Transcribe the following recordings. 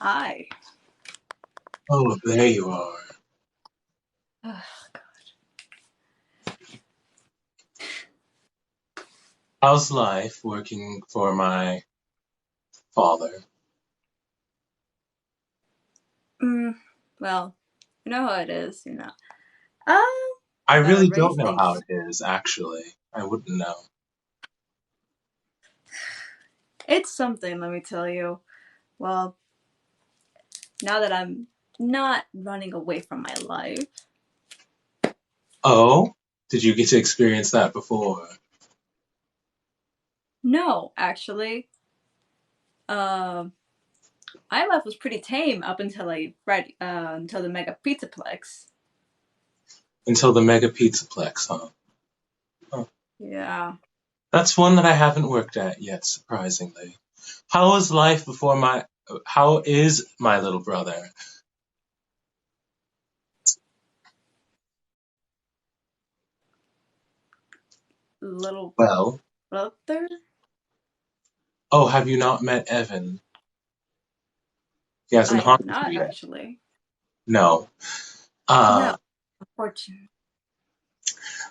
Hi. Oh, there you are. Oh, God. How's life working for my father? Well, you know how it is, I I gotta really raise don't know how things. it is, actually. I wouldn't know. It's something, let me tell you. Well, now that I'm not running away from my life. Oh? Did you get to experience that before? No, actually. Um, my life was pretty tame up until until the Mega Pizzaplex. Until the Mega Pizzaplex, huh? Huh. Yeah. That's one that I haven't worked at yet, surprisingly. How is life before my... How is my little brother? Little Well... brother? Oh, have you not met Evan? He hasn't I have haunted not, you yet. actually. No. No, unfortunately.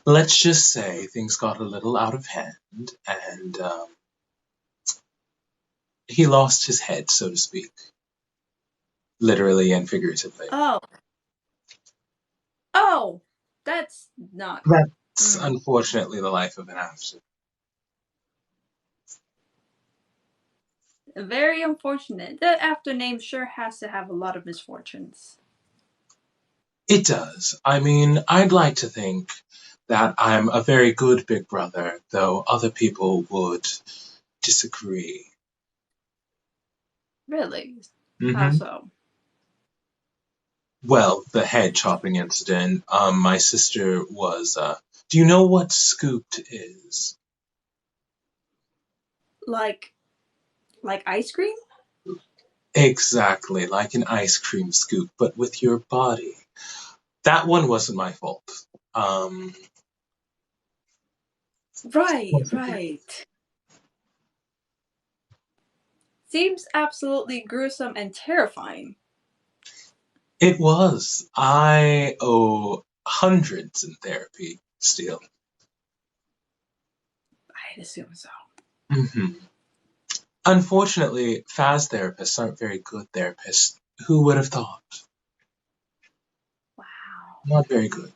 Let's just say things got a little out of hand, and he lost his head, so to speak, literally and figuratively. Oh. Oh! That's not. That's Mm. unfortunately the life of an Afton. Very unfortunate. That after name sure has to have a lot of misfortunes. It does. I mean, I'd like to think that I'm a very good big brother, though other people would disagree. Really? How Hmm. so? Well, the head chopping incident, my sister was, do you know what scooped is? Like, ice cream? Exactly, like an ice cream scoop, but with your body. That one wasn't my fault. Um, Right, right. Seems absolutely gruesome and terrifying. it was. I owe hundreds in therapy still. I'd assume so. Hmm. Unfortunately, FAS therapists aren't very good therapists. Who would have thought? Wow. Not very good.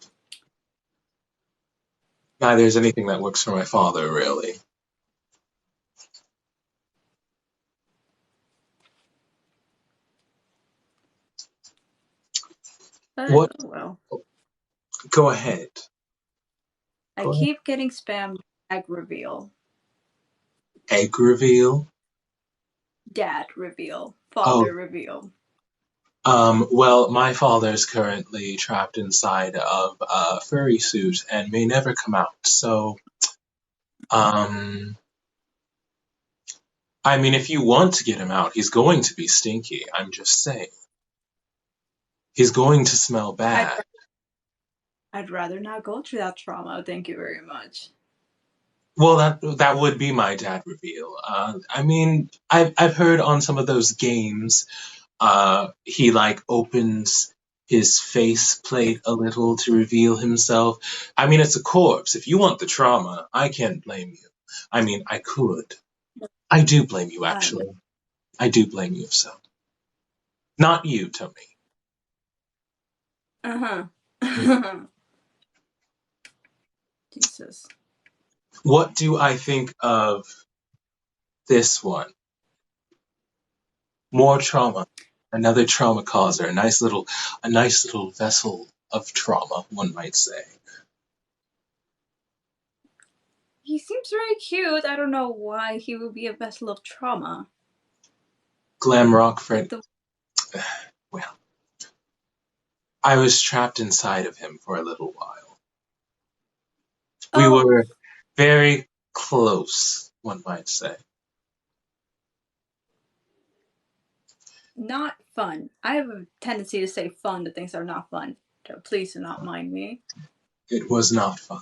Neither is anything that works for my father, really. But, What? oh well. Go ahead. I Go ahead. keep getting spammed egg reveal. Egg reveal? Dad reveal. Oh, Father reveal. well, my father's currently trapped inside of a furry suit and may never come out. So, um, I mean, if you want to get him out, he's going to be stinky. I'm just saying. He's going to smell I'd, bad. I'd rather not go through that trauma. Thank you very much. Well, that would be my dad reveal. I mean, I've heard on some of those games, he like opens his face plate a little to reveal himself. I mean, it's a corpse. If you want the trauma, I can't blame you. I mean, I could. I do blame you, Um, actually. I do blame you, so. Not you, Tony. uh-huh. Jesus. What do I think of this one? More trauma. Another trauma causer. A nice little vessel of trauma, one might say. He seems very cute. I don't know why he would be a vessel of trauma. Glam rock friend. The Well, I was trapped inside of him for a little while. We Oh, were very close, one might say. not fun. I have a tendency to say fun to things that are not fun. So please do not mind me. It was not fun.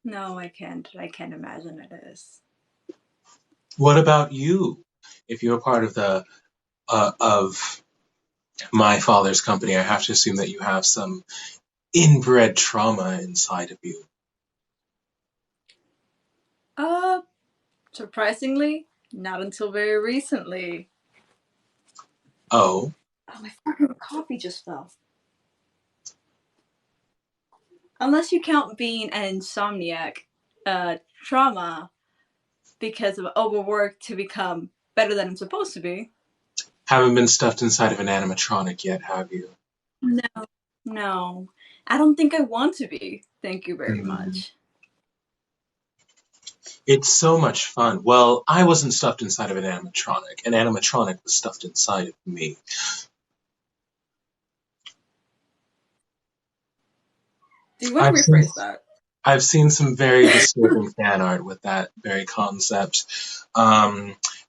No, I can't. I can't imagine it is. What about you? If you're part of the of my father's company, I have to assume that you have some inbred trauma inside of you. Uh, Surprisingly, not until very recently. Oh, Oh, my fucking coffee just fell. Unless you count being an insomniac, trauma because of overwork to become better than I'm supposed to be. haven't been stuffed inside of an animatronic yet, have you? No, no. I don't think I want to be. Thank you very Mm. much. It's so much fun. Well, I wasn't stuffed inside of an animatronic. An animatronic was stuffed inside of me. Do you want to I've seen rephrase that? I've seen some very disturbing fan art with that very concept.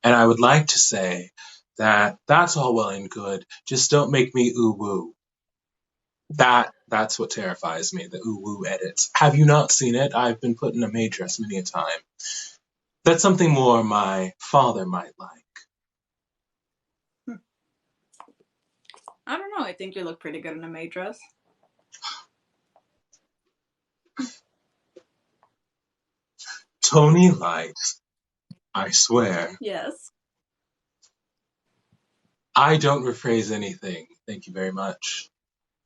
And I would like to say that that's all well and good. Just don't make me ooh woo. That's what terrifies me, the ooh woo edits. Have you not seen it? I've been put in a maid dress many a time. That's something more my father might like. I don't know. I think you look pretty good in a maid dress. Tony likes, I swear. Yes. I don't rephrase anything. Thank you very much.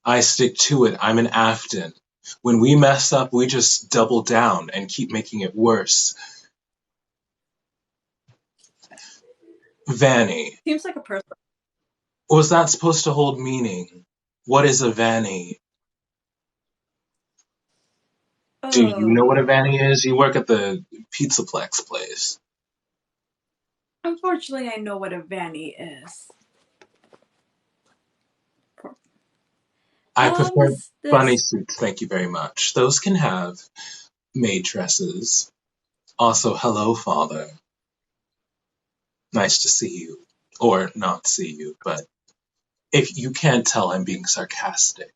I stick to it. I'm an Afton. When we mess up, we just double down and keep making it worse. Vanny. Seems like a person. Was that supposed to hold meaning? What is a Vanny? Do you know what a Oh. Vanny is? You work at the Pizzaplex place. Unfortunately, I know what a vanny is. I prefer What's bunny this? suits, thank you very much. Those can have maid dresses. Also, hello, father. Nice to see you. Or not see you, but if you can't tell, I'm being sarcastic.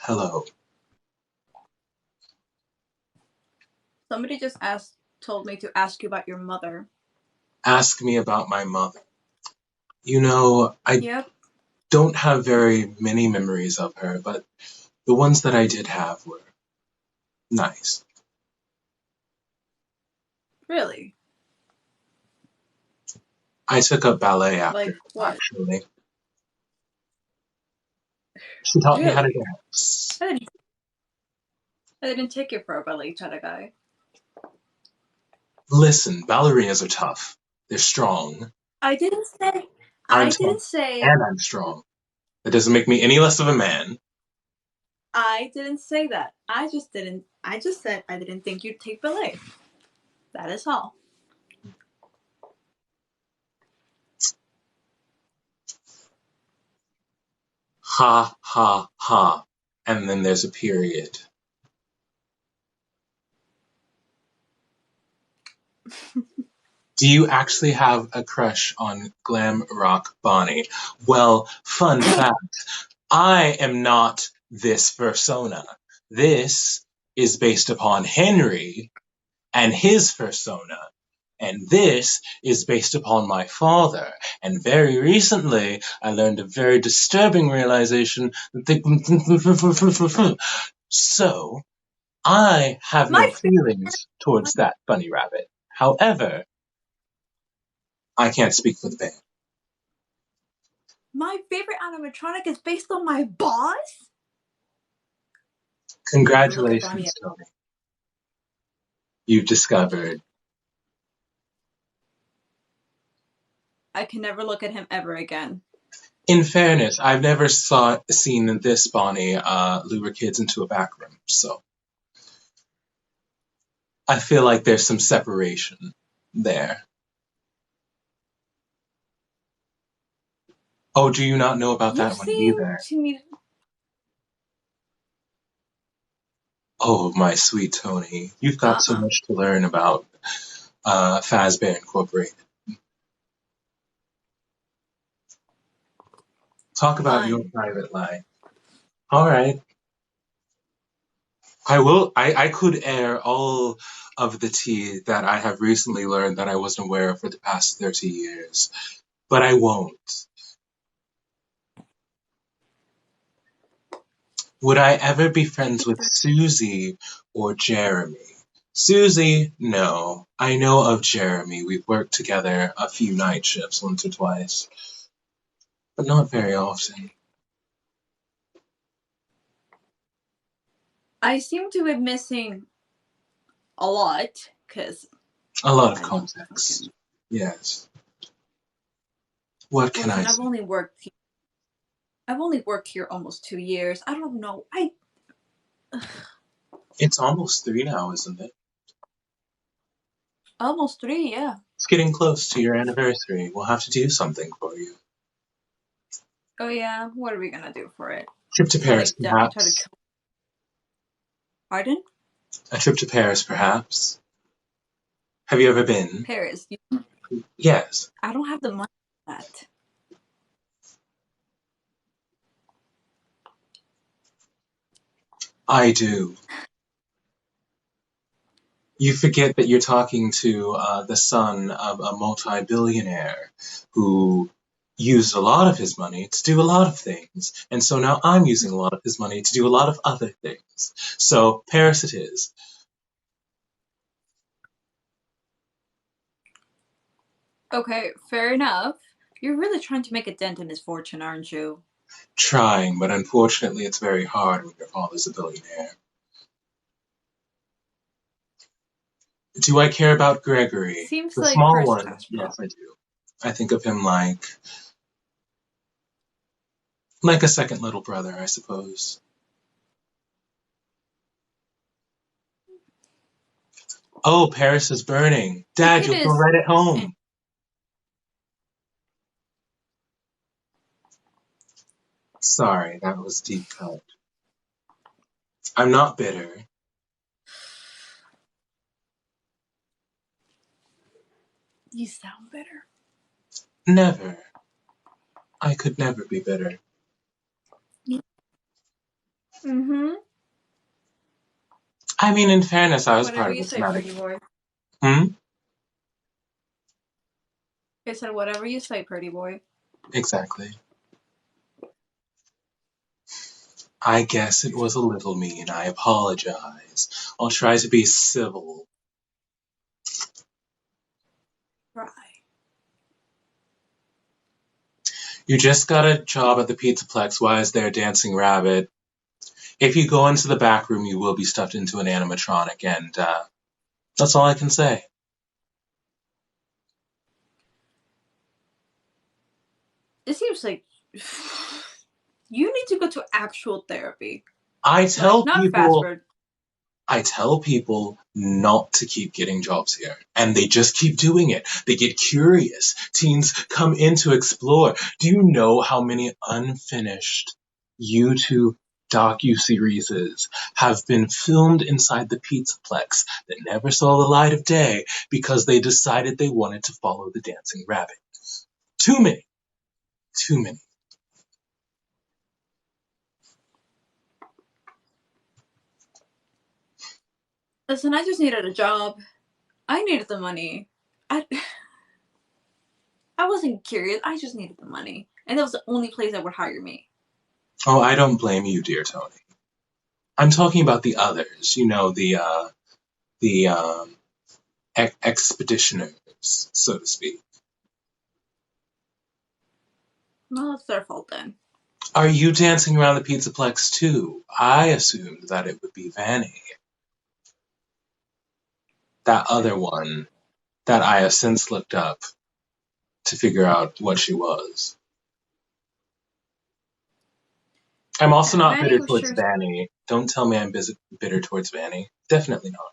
Hello. Somebody just told me to ask you about your mother. Ask me about my mother. You know, I Yep. don't have very many memories of her, but the ones that I did have were nice. Really? I took up ballet after, Like what? actually. She taught me how to Really? dance. I didn't. I didn't take you for a ballet guy. Listen, ballerinas are tough. They're strong. I didn't say. I'm I tough didn't say. and I'm strong. That doesn't make me any less of a man. I didn't say that. I just didn't. I just said I didn't think you'd take ballet. That is all. Ha, ha, ha. And then there's a period. Do you actually have a crush on Glam Rock Bonnie? Well, fun fact, I am not this persona. This is based upon Henry and his persona. And this is based upon my father. And very recently, I learned a very disturbing realization that they... So, I have My no feelings towards that bunny rabbit. However, I can't speak for the band. my favorite animatronic is based on my boss. I look at Bonnie. Congratulations, Tony. You've discovered. I can never look at him ever again. In fairness, I've never seen this Bonnie lure kids into a back room, so I feel like there's some separation there. Oh, do you not know about You that one seem either? to me. Oh, my sweet Tony, you've got so much to learn about Fazbear Incorporated. Talk about your Fun. private life. All right. I could air all of the tea that I have recently learned that I wasn't aware of for the past 30 years, but I won't. Would I ever be I friends think with Susie or Jeremy? Susie, no. I know of Jeremy. We've worked together a few night shifts once or twice, but not very often. I seem to be missing a lot because A lot of I don't context. fucking. Yes. What can I Listen, say? I've only worked here almost 2 years. I don't know. It's almost 3 now, isn't it? Almost 3, yeah. It's getting close to your anniversary. We'll have to do something for you. Oh yeah. What are we gonna do for it? Trip to Paris, Try to perhaps. kill. Pardon? A trip to Paris, perhaps. Have you ever been? Paris. Yes, I don't have the money for that. I do. You forget that you're talking to the son of a multi-billionaire who used a lot of his money to do a lot of things. And so now I'm using a lot of his money to do a lot of other things. So Paris it is. Okay, fair enough. You're really trying to make a dent in his fortune, aren't you? Trying, but unfortunately it's very hard when your father's a billionaire. Do I care about Gregory? Seems The like small first one? class Yes, problem. I do. I think of him like a second little brother, I suppose. Oh, Paris is burning. The Dad, kid you'll feel is. right at home. Sorry, that was deep cut. I'm not bitter. You sound better. Never. I could never be bitter. Mm-hmm. I mean, in fairness, I was Whatever part of you a say, traumatic. pretty boy. Hmm? I said, whatever you say, pretty boy. Exactly. I guess it was a little mean. I apologize. I'll try to be civil. Right. You just got a job at the Pizzaplex. Why is there a dancing rabbit? If you go into the back room, you will be stuffed into an animatronic, and that's all I can say. It seems like you need to go to actual therapy. I Like, tell not fast people food. I tell people not to keep getting jobs here, and they just keep doing it. They get curious. Teens come in to explore. Do you know how many unfinished YouTube docu-series have been filmed inside the Pizzaplex that never saw the light of day because they decided they wanted to follow the dancing rabbit? Too many. Too many. Listen, I just needed a job. I needed the money. I I wasn't curious. I just needed the money, and that was the only place that would hire me. Oh, I don't blame you, dear Tony. I'm talking about the others. You know, the expeditioners, so to speak. Well, it's their fault then. Are you dancing around the Pizzaplex too? I assumed that it would be Vanny, that other one that I have since looked up to figure out what she was. I'm also Yeah, not Vanny bitter was towards sure. Vanny. Don't tell me I'm bitter towards Vanny. Definitely not.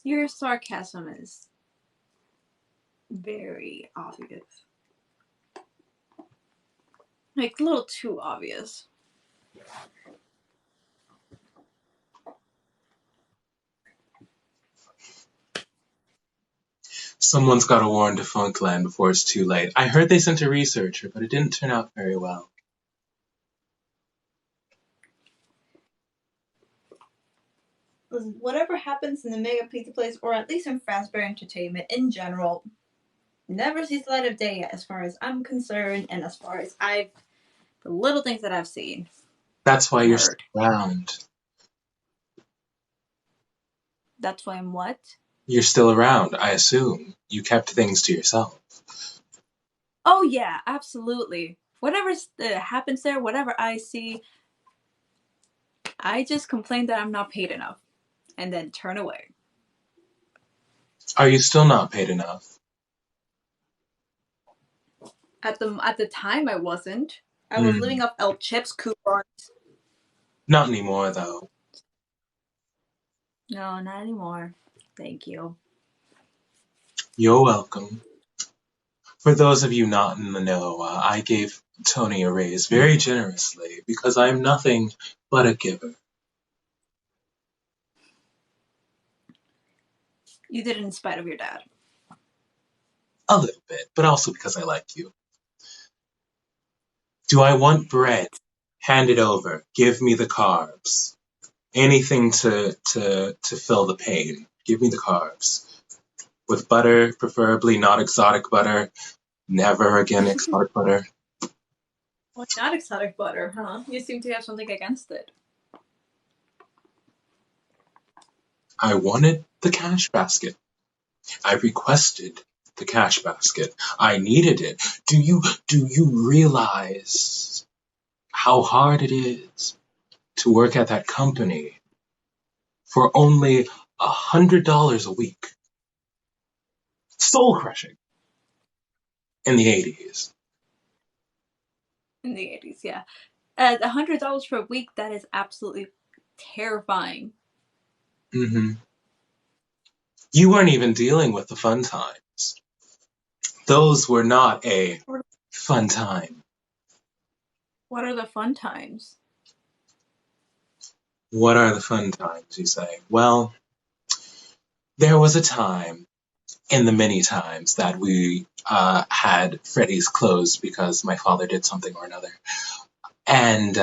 Your sarcasm is very obvious. Like, a little too obvious. Someone's got to warn Defunctland before it's too late. I heard they sent a researcher, but it didn't turn out very well. Listen, whatever happens in the Mega Pizza Place, or at least in Fazbear Entertainment in general, never sees the light of day as far as I'm concerned, and as far as the little things that I've seen. That's why and you're heard. still around. That's why I'm what? You're still around, I assume. You kept things to yourself. Oh yeah, absolutely. Whatever happens there, whatever I see, I just complain that I'm not paid enough, and then turn away. Are you still not paid enough? At the time, I wasn't. I was living off El Chips coupons. Not anymore, though. No, not anymore. Thank you. You're welcome. For those of you not in the know, I gave Tony a raise very generously because I'm nothing but a giver. You did it in spite of your dad. A little bit, but also because I like you. Do I want bread? Hand it over. Give me the carbs. Anything to fill the pain. Give me the carbs. With butter, preferably not exotic butter. Never again exotic butter. Well, not exotic butter, huh? You seem to have something against it. I wanted the cash basket. I requested the cash basket. I needed it. Do you realize how hard it is to work at that company for only $100 a week? Soul crushing. In the 80s. In the 80s, yeah. At $100 for a week, that is absolutely terrifying. Mm-hmm. You weren't even dealing with the fun times. Those were not a fun time. What are the fun times? What are the fun times, you say? Well, there was a time in the many times that we had Freddy's closed because my father did something or another. And,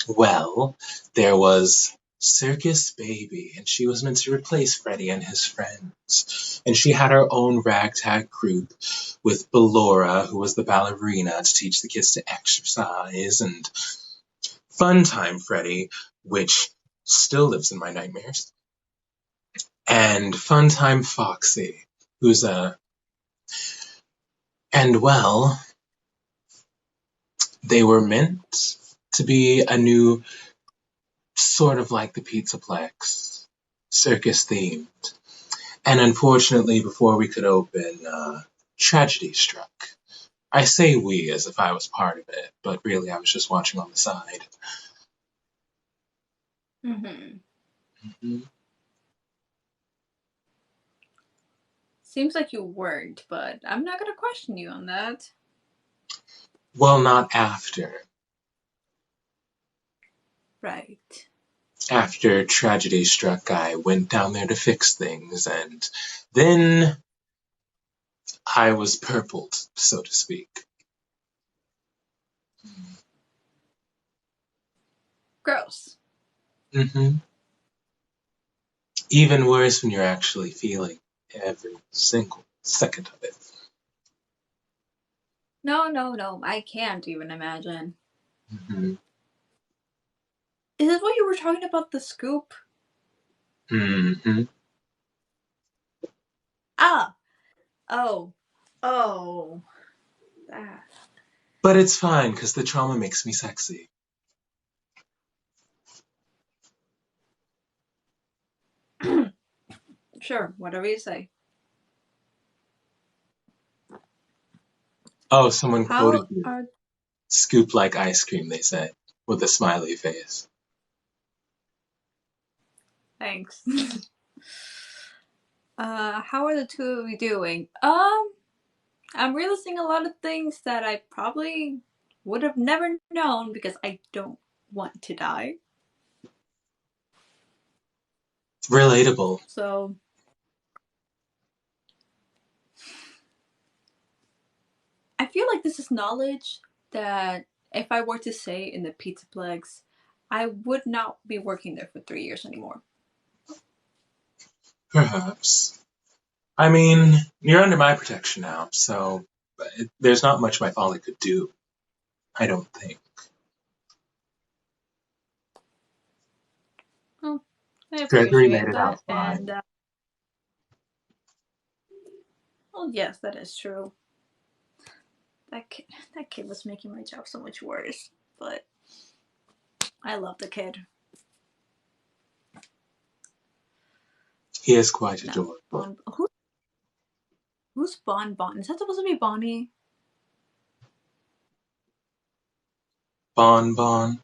well, there was Circus Baby, and she was meant to replace Freddy and his friends. And she had her own ragtag group with Ballora, who was the ballerina, to teach the kids to exercise, and Funtime Freddy, which still lives in my nightmares, and Funtime Foxy, who's and well, they were meant to be a new sort of like the Pizzaplex, circus themed. And unfortunately, before we could open, tragedy struck. I say we as if I was part of it, but really I was just watching on the side. Mm-hmm. Mm-hmm. Seems like you weren't, but I'm not gonna question you on that. Well, not after. Right. After tragedy struck, I went down there to fix things, and then I was purpled, so to speak. Gross. Mm-hmm. Even worse when you're actually feeling every single second of it. No. I can't even imagine. Mm-hmm. Is this what you were talking about, the scoop? Mm-hmm. Ah! Oh. Oh. That. But it's fine, because the trauma makes me sexy. Sure, whatever you say. Oh, someone quoted How you. are... Scoop like ice cream, they said, with a smiley face. Thanks. How are the two of you doing? I'm realizing a lot of things that I probably would have never known because I don't want to die. Relatable. So, like this is knowledge that if I were to say in the Pizzaplex, I would not be working there for 3 years anymore. Perhaps. I mean, you're under my protection now, so there's not much my father could do. I don't think. Well, I Gregory made appreciate it out that, fine. and well, yes, that is true. That kid was making my job so much worse, but I love the kid. He is quite No, adorable. who's Bon Bon? Is that supposed to be Bonnie? Bon Bon.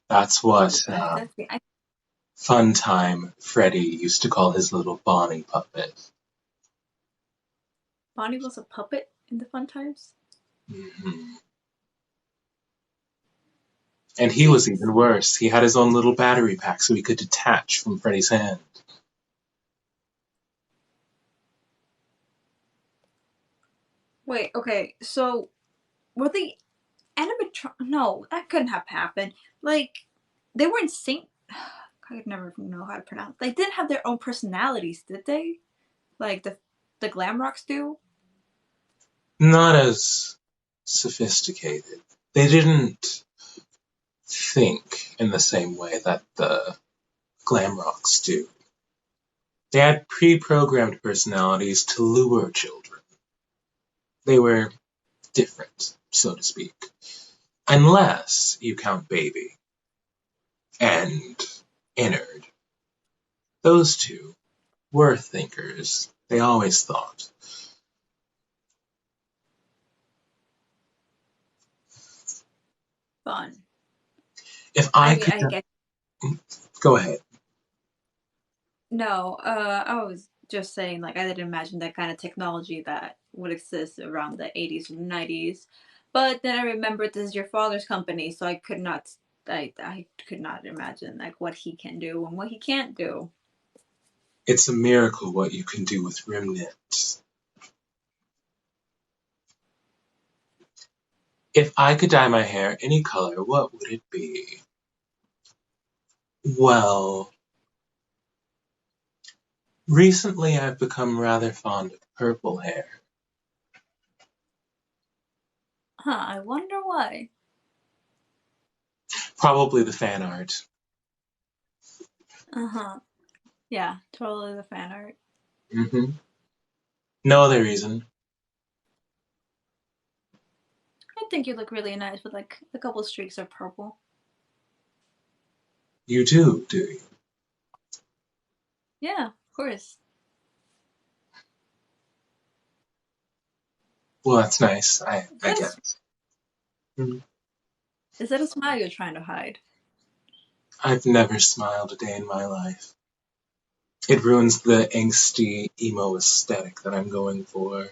That's what That's the Fun Time Freddy used to call his little Bonnie puppet. Bonnie was a puppet in the Fun Times. Mm-hmm. And he was even worse. He had his own little battery pack so he could detach from Freddy's hand. Wait, okay, so were the animatron? No, that couldn't have happened. Like they weren't sync. I could never know how to pronounce. They didn't have their own personalities, did they? Like the Glamrocks do. Not as sophisticated. They didn't think in the same way that the Glamrocks do. They had pre-programmed personalities to lure children. They were different, so to speak. Unless you count Baby and Innard. Those two were thinkers. They always thought. Fun. If I I mean, could... I guess Go ahead. no. I was just saying, like, I didn't imagine that kind of technology that would exist around the 80s and 90s. But then I remembered this is your father's company, so I could not. I could not imagine like what he can do and what he can't do. It's a miracle what you can do with remnants. If I could dye my hair any color, what would it be? Well, recently I've become rather fond of purple hair. Huh? I wonder why. Probably the fan art. Uh-huh. Yeah, totally the fan art. Mm-hmm. No other reason. I think you look really nice with like a couple streaks of purple. You do you? Yeah, of course. Well, that's nice, I Is that, guess. Mhm. is that a smile you're trying to hide? I've never smiled a day in my life. It ruins the angsty emo aesthetic that I'm going for.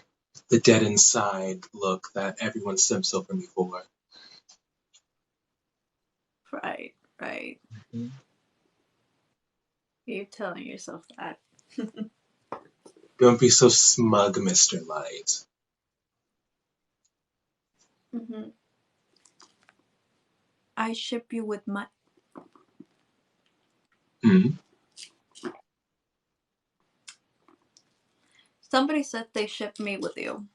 The dead inside look that everyone stems over me for. Right, right. Mm-hmm. You're telling yourself that. Don't be so smug, Mr. Light. Mm-hmm. I ship you with my. Hmm? Somebody said they shipped me with you.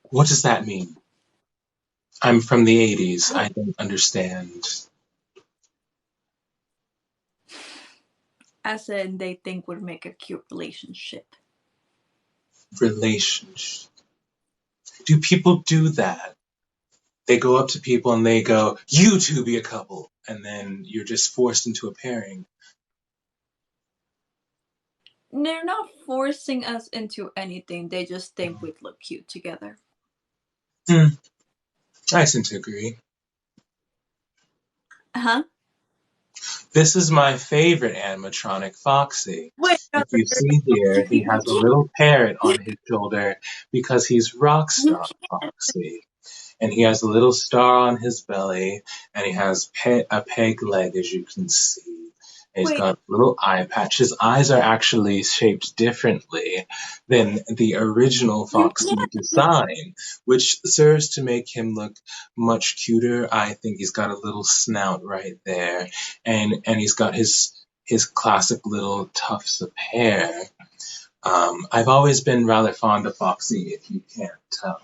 What does that mean? I'm from the 80s. I don't understand. As in, they think would make a cute relationship. Relationship. Do people do that? They go up to people and they go, "You two be a couple," and then you're just forced into a pairing. They're not forcing us into anything. They just think we'd look cute together. Hmm. I tend to agree. Huh? This is my favorite animatronic, Foxy. Wait, no, If you see here, he has a little parrot on his shoulder because he's you Rockstar can't. Foxy. And he has a little star on his belly, and he has a peg leg, as you can see. He's Wait. got a little eye patch. His eyes are actually shaped differently than the original You Foxy can't. design, which serves to make him look much cuter. I think he's got a little snout right there, and he's got his classic little tufts of hair. I've always been rather fond of Foxy, if you can't tell.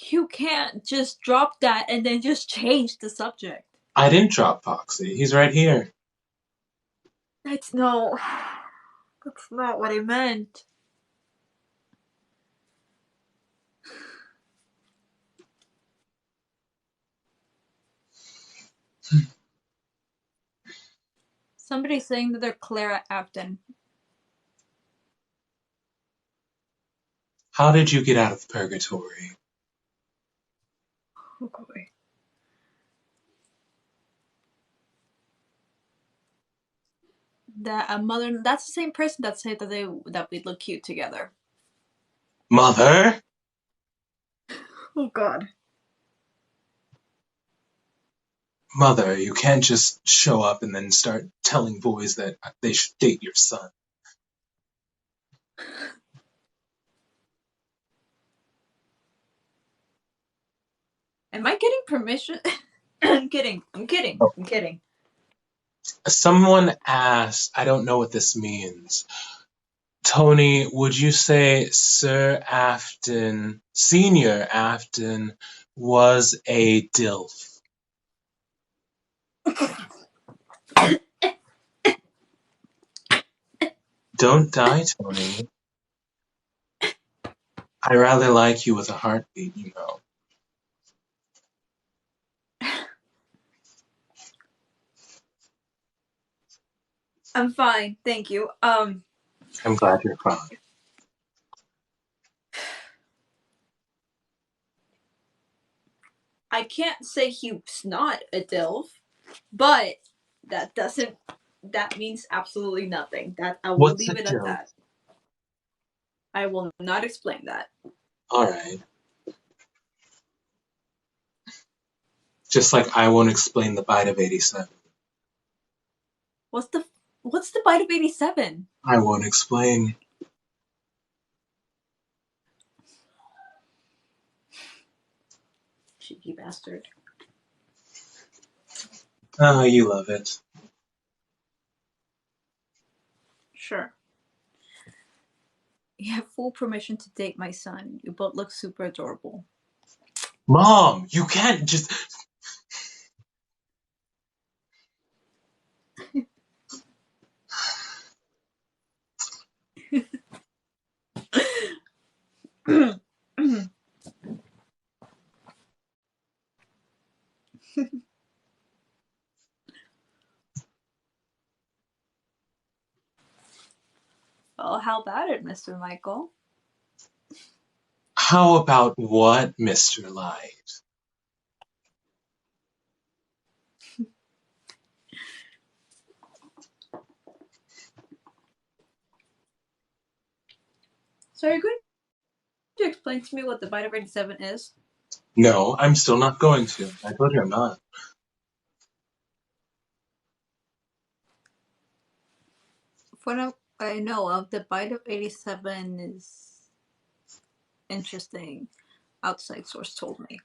You can't just drop that and then just change the subject. I didn't drop Foxy. He's right here. That's no. That's not what I meant. Somebody's saying that they're Clara Afton. How did you get out of purgatory? Oh boy. That a mother. That's the same person that said that we look cute together. Mother? Oh god. Mother, you can't just show up and then start telling boys that they should date your son. Am I getting permission? I'm kidding. I'm kidding. Oh. I'm kidding. Someone asked, I don't know what this means. Tony, would you say Sir Afton, Senior Afton, was a DILF? Don't die, Tony. I rather like you with a heartbeat, you know. I'm fine, thank you. I'm glad you're fine. I can't say he's not a DILF, but that doesn't. That means absolutely nothing. That I will What's a leave it at DILF? that. I will not explain that. Alright. Just like I won't explain the bite of 87. What's the bite of 87? I won't explain. Cheeky bastard. Oh, you love it. Sure. You have full permission to date my son. You both look super adorable. Mom, you can't just. Well, how about it, Mr. Michael? How about what, Mr. Light? So are you going to explain to me what the bite of 87 is? No, I'm still not going to. I told you I'm not. From what I know of, the bite of 87 is interesting. Outside source told me.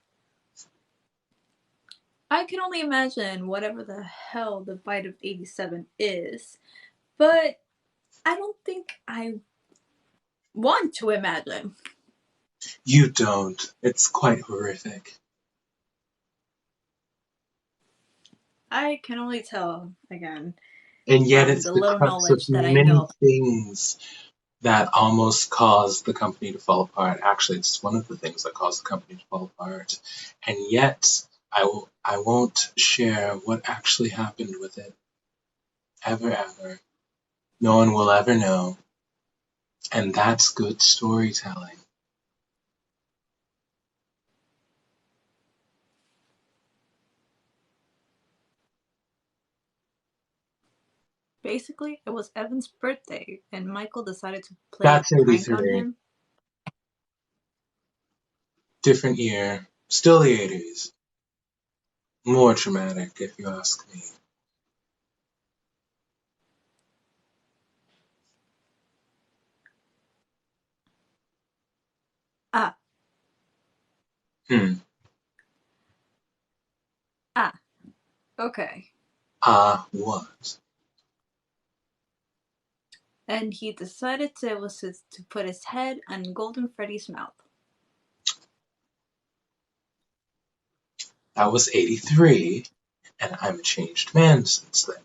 I can only imagine whatever the hell the bite of 87 is, but I don't think I want to imagine. You don't. It's quite horrific. I can only tell, again, And yet from it's the the little crux of knowledge that I many know. things that almost caused the company to fall apart. Actually, it's one of the things that caused the company to fall apart. And yet, I won't share what actually happened with it. Ever, ever. No one will ever know. And that's good storytelling. Basically, it was Evan's birthday, and Michael decided to play That's a prank on 83. him. different year, still the 80s. More traumatic, if you ask me. Ah, Hmm. ah, okay. What? And he decided to put his head on Golden Freddy's mouth. That was 83, and I'm a changed man since then.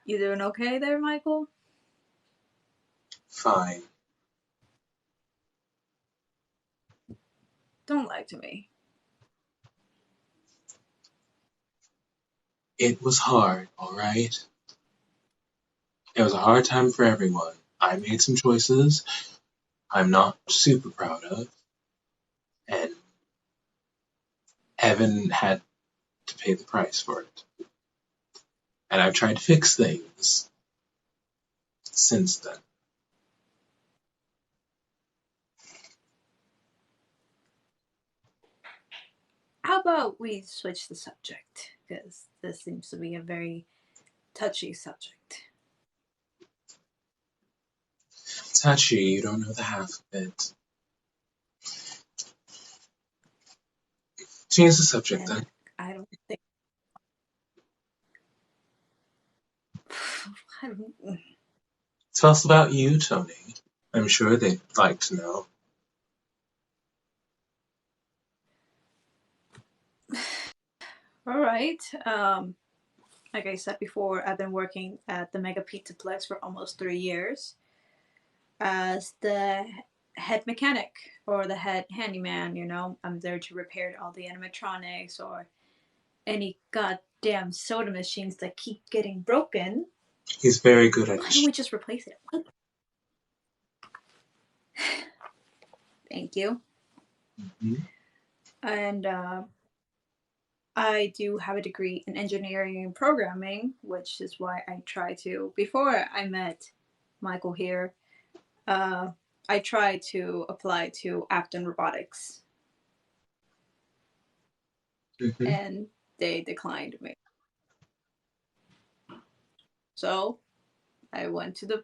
You doing okay there, Michael? Fine. Don't lie to me. It was hard, alright? It was a hard time for everyone. I made some choices I'm not super proud of, and Evan had to pay the price for it. And I've tried to fix things since then. How about we switch the subject? Because this seems to be a very touchy subject. Touchy, you don't know the half of it. Change the subject And then. I don't think. I don't, Tell us about you, Tony. I'm sure they'd like to know. all right. Like I said before, I've been working at the Mega Pizza Plex for almost 3 years as the head mechanic or the head handyman. You know, I'm there to repair all the animatronics or any goddamn soda machines that keep getting broken. He's very good at Why his don't job. we just replace it? Thank you. Mm-hmm. And I do have a degree in engineering and programming, which is why I try to. Before I met Michael here, uh, I tried to apply to Afton Robotics, Mm-hmm. and they declined me. So I went to the.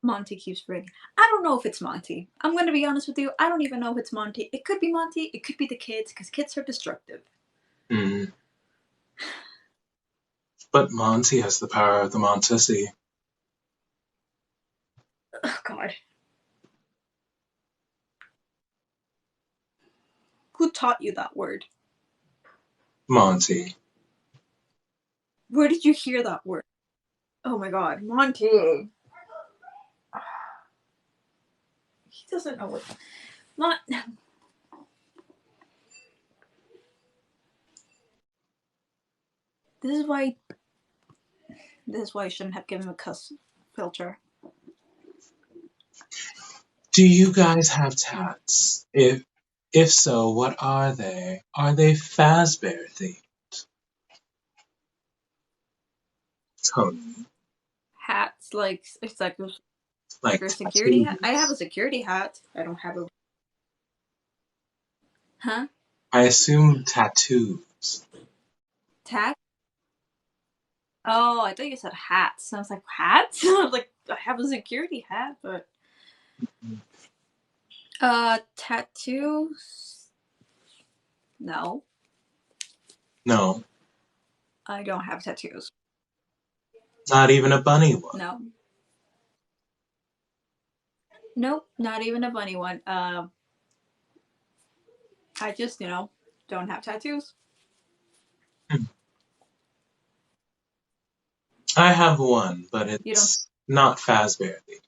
Monty keeps ringing. I don't know if it's Monty. I'm going to be honest with you. I don't even know if it's Monty. It could be Monty. It could be the kids, because kids are destructive. Mm. But Monty has the power of the Montesi. Oh, God. Who taught you that word? Monty. Where did you hear that word? Oh my God, Monty. He doesn't know what. This is why. This is why I shouldn't have given him a cuss filter. Do you guys have tats? If so, what are they? Are they Fazbear themed? Tony. Hats, like it's like Like a security hat. I have a tattoos. security hat. I don't have a. Huh? I assume tattoos. Tat? Oh, I thought you said hats. And I was like, hats? I was like, I have a security hat, but tattoos? No, No, I don't have tattoos. not even a bunny one. No. Nope, not even a bunny one. I just, don't have tattoos. I have one, but You don't it's not Fazbear themed.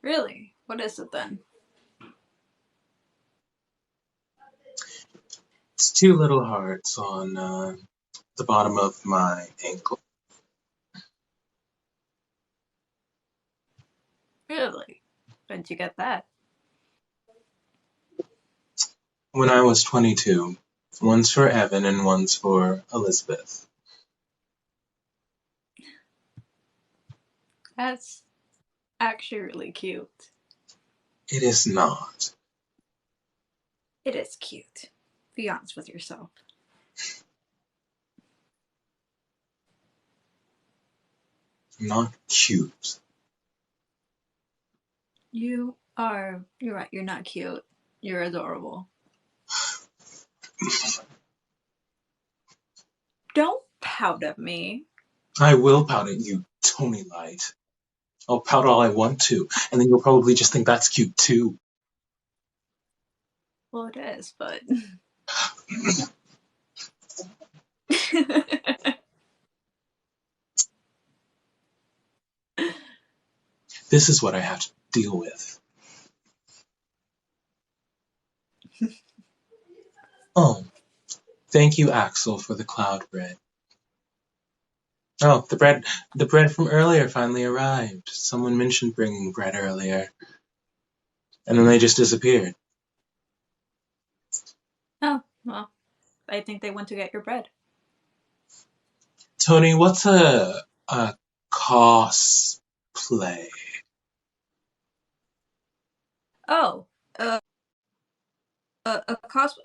really? What is it then? It's two little hearts on the bottom of my ankle. Really? When'd you get that? When I was 22. One's for Evan and one's for Elizabeth. That's actually really cute. It is not. It is cute. Be honest with yourself. Not cute. You're right, you're not cute. You're adorable. Don't pout at me. I will pout at you, Tony Light. I'll pout all I want to, and then you'll probably just think that's cute too. Well, it is, but. This is what I have to deal with. Oh, thank you, Axel, for the cloud bread. Oh, the bread from earlier finally arrived. Someone mentioned bringing bread earlier, and then they just disappeared. Oh, well, I think they went to get your bread. Tony, what's a cosplay? Oh, a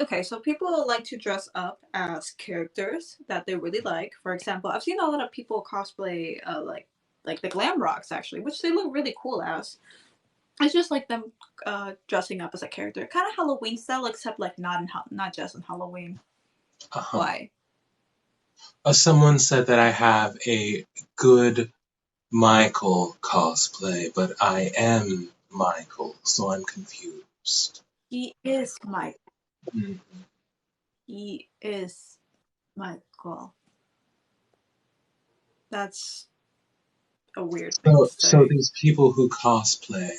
Okay, so people like to dress up as characters that they really like. For example, I've seen a lot of people cosplay like the glam rocks actually, which they look really cool as. It's just like them dressing up as a character, kind of Halloween style, except like not just in Halloween. Uh-huh. Why? Someone said that I have a good Michael cosplay, but I am Michael, so I'm confused. He is Mike. Mm. He is Michael. That's a weird thing to So say. these people who cosplay,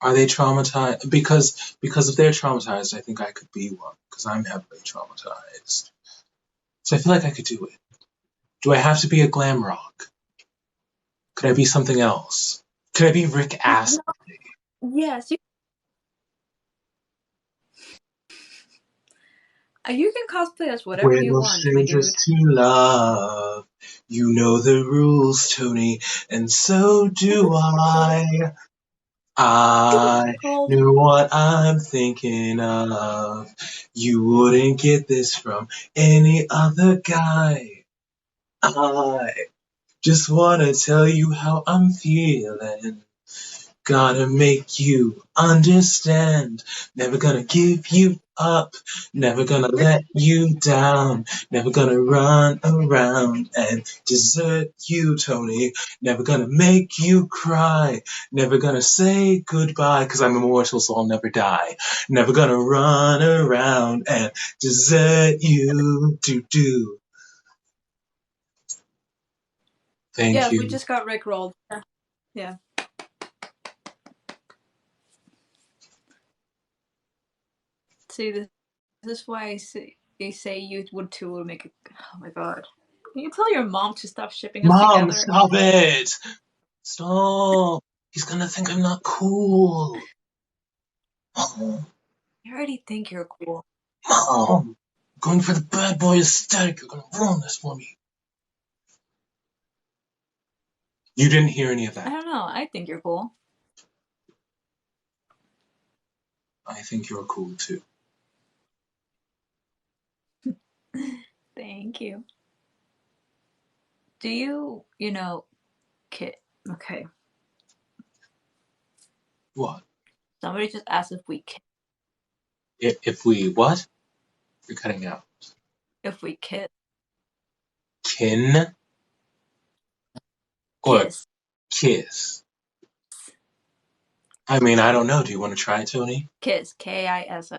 are they traumatized? Because if they're traumatized, I think I could be one, because I'm heavily traumatized. So I feel like I could do it. Do I have to be a glam rock? Could I be something else? Could I be Rick Astley? Yes, you can cosplay as whatever We're you no want, my strangers dude. to love. You know the rules, Tony, and so do I. I Cold. know what I'm thinking of. You wouldn't get this from any other guy. I just wanna tell you how I'm feeling. Gotta make you understand. Never gonna give you up. Never gonna let you down. Never gonna run around and desert you, Tony. Never gonna make you cry. Never gonna say goodbye, 'cause I'm immortal, so I'll never die. Never gonna run around and desert you. Do. Thank Yes, we you. just got rickrolled. Yeah. See, this is why they say you would too would make it. Oh my god. Can you tell your mom to stop shipping us Mom, together? stop it! Stop! He's gonna think I'm not cool. Mom, I already think you're cool. Mom, going for the bad boy aesthetic. You're gonna ruin this for me. You didn't hear any of I that. don't know. I think you're cool. I think you're cool too. Thank you. Do you know, Kit? Okay. What? Somebody just asked if we If we what? You're cutting out. kiss. Kin or Kiss. kiss? I mean, I don't know. Do you want to try it, Tony? Kiss. Kiss.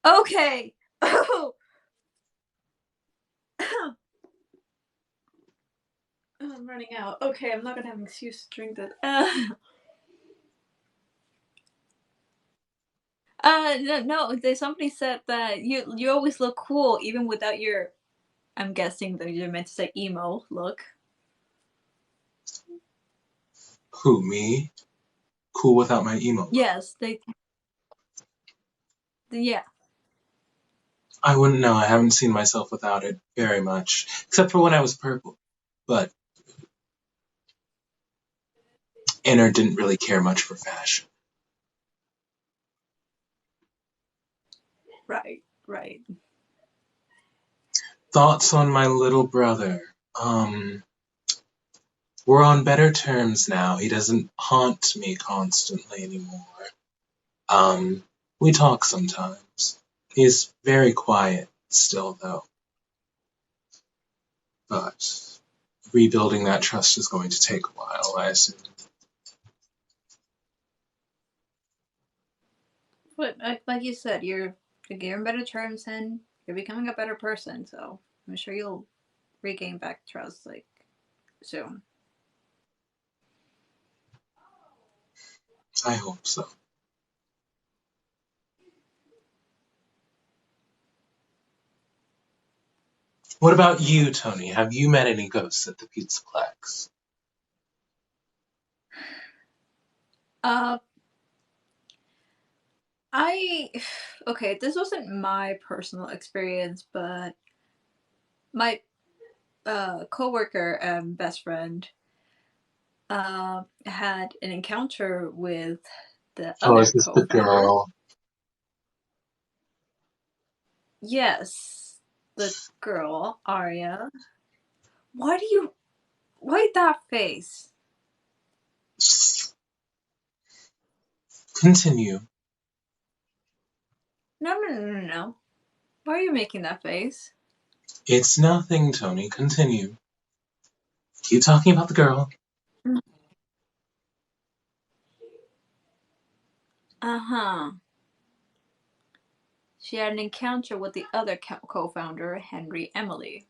Okay. Oh. I'm running out. Okay, I'm not gonna have an excuse to drink this. No. Somebody said that you always look cool even without your. I'm guessing that you're meant to say emo look. Who, me? Cool without my emo look? Yes, they. Yeah. I wouldn't know. I haven't seen myself without it very much. Except for when I was purple. but Inner didn't really care much for fashion. Right, right. Thoughts on my little brother? We're on better terms now. He doesn't haunt me constantly anymore. We talk sometimes. He's very quiet still, though. But rebuilding that trust is going to take a while, I assume. But like you said, you're getting better terms and you're becoming a better person. So I'm sure you'll regain back trust like soon. I hope so. What about you, Tony? Have you met any ghosts at the Pizzaplex? Uh, I okay. This wasn't my personal experience, but my coworker and best friend had an encounter with the Oh, is other this the co-founder. girl? Yes, the girl Arya. Why do you? Why that face? Continue. No, no, no, no, no. Why are you making that face? It's nothing, Tony. Continue. Keep talking about the girl. Uh huh. She had an encounter with the other co-founder, Henry Emily.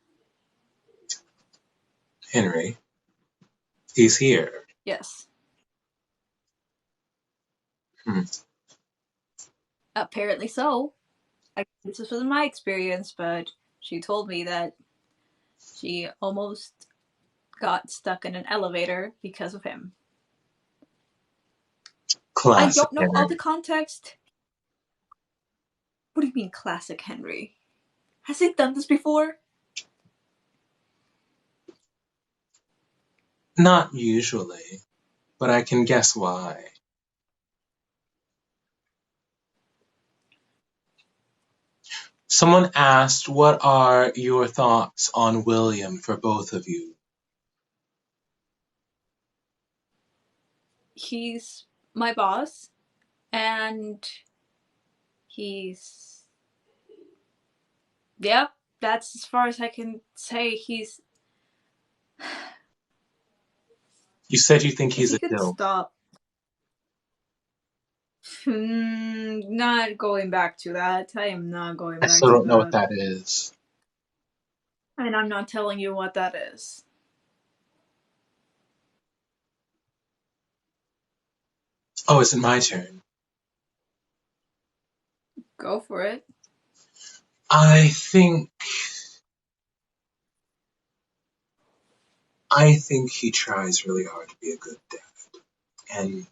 Henry. He's here. Yes. Hmm. Apparently so. This was my experience, but she told me that she almost got stuck in an elevator because of him. I Classic don't know all the Henry. context. What do you mean, classic Henry? Has he done this before? Not usually, but I can guess why. Someone asked, what are your thoughts on William for both of you? He's my boss, and he's. Yep, that's as far as I can say. He's. You said you think If he's he a could dill. stop. Not going back to that. I am not going I back still to don't know what that. that is. And I'm not telling you what that is. Oh, is it my turn? Go for it. I think I think he tries really hard to be a good dad. And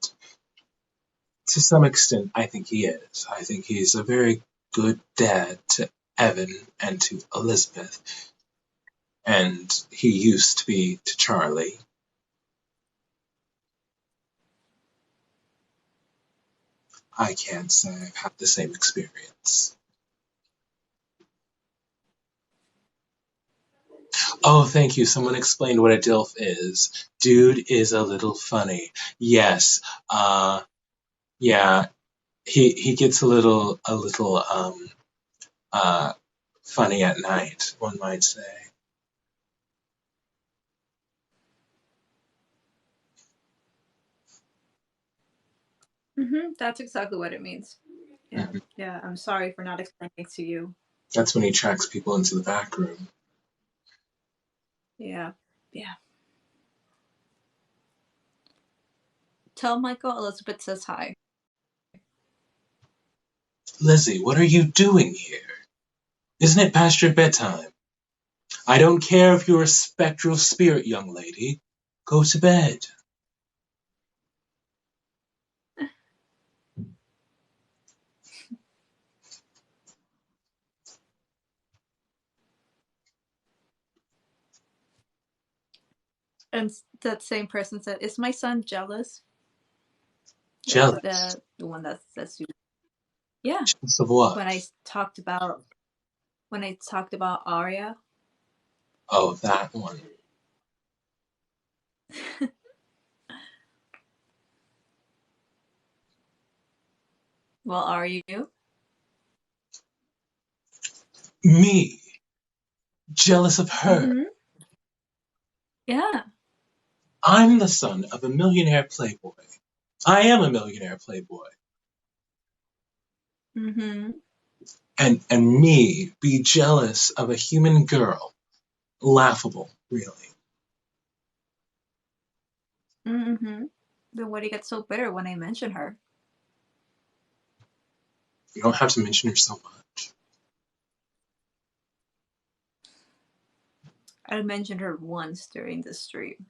to some extent I think he is. I think he's a very good dad to Evan and to Elizabeth. And he used to be to Charlie. I can't say I've had the same experience. Oh, thank you. Someone explained what a DILF is. Dude is a little funny. Yes. Yeah. He gets a little uh funny at night, one might say. That's exactly what it means. Yeah, Mhm. yeah. I'm sorry for not explaining to you. That's when he tracks people into the back room. Yeah, yeah. Tell Michael Elizabeth says hi. Lizzie, what are you doing here? Isn't it past your bedtime? I don't care if you're a spectral spirit, young lady. Go to bed. And that same person said, "Is my son jealous?" Jealous? The one that's yeah. Jealous of what? When I talked about Arya. Oh, that one. Well, are you? Me? Jealous of her? Mm-hmm. Yeah. I'm the son of a millionaire playboy. I am a millionaire playboy. Mm-hmm. And me be jealous of a human girl? Laughable, really. Mm-hmm. Then why do you get so bitter when I mention her? You don't have to mention her so much. I mentioned her once during the stream.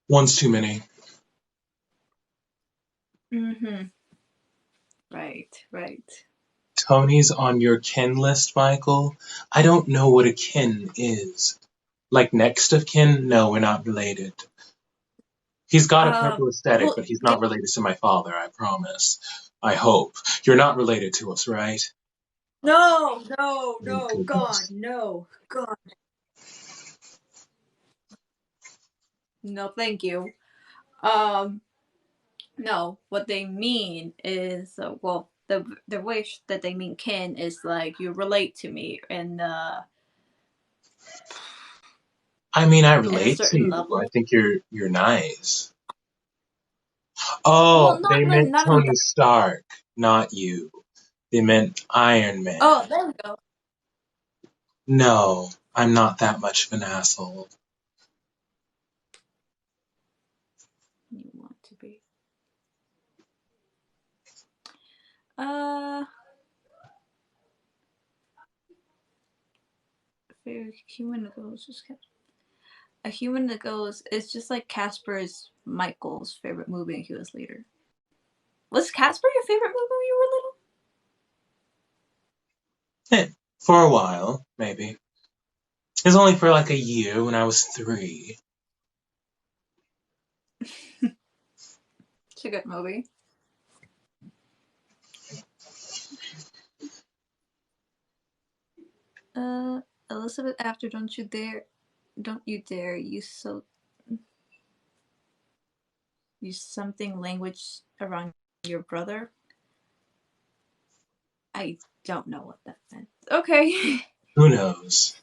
One's too many. Mm-hmm. Right, right. Tony's on your kin list, Michael? I don't know what a kin is. Like next of kin? No, we're not related. He's got a purple aesthetic, Well, but he's not related to my father, I promise. I hope. You're not related to us, right? no, no, Oh, no, God, goodness. no, God, no, thank you. Um, no, what they mean is, well, the wish that they mean kin is like you relate to me I mean, I in a relate to certain you. I level. think you're nice. Well, Oh, not they meant not in Tony that. Stark, not you. They meant Iron Man. Oh, there we go. No, I'm not that much of an asshole. You want to be. Uh, favorite human that goes just a human that goes. It's just like Casper's Michael's favorite movie, and he was later. Was Casper your favorite movie when you were little? For a while, maybe. It was only for like a year when I was 3. It's a good movie. Uh, Elizabeth, after don't you dare use something language around your brother. I don't know what that meant. Okay. Who knows?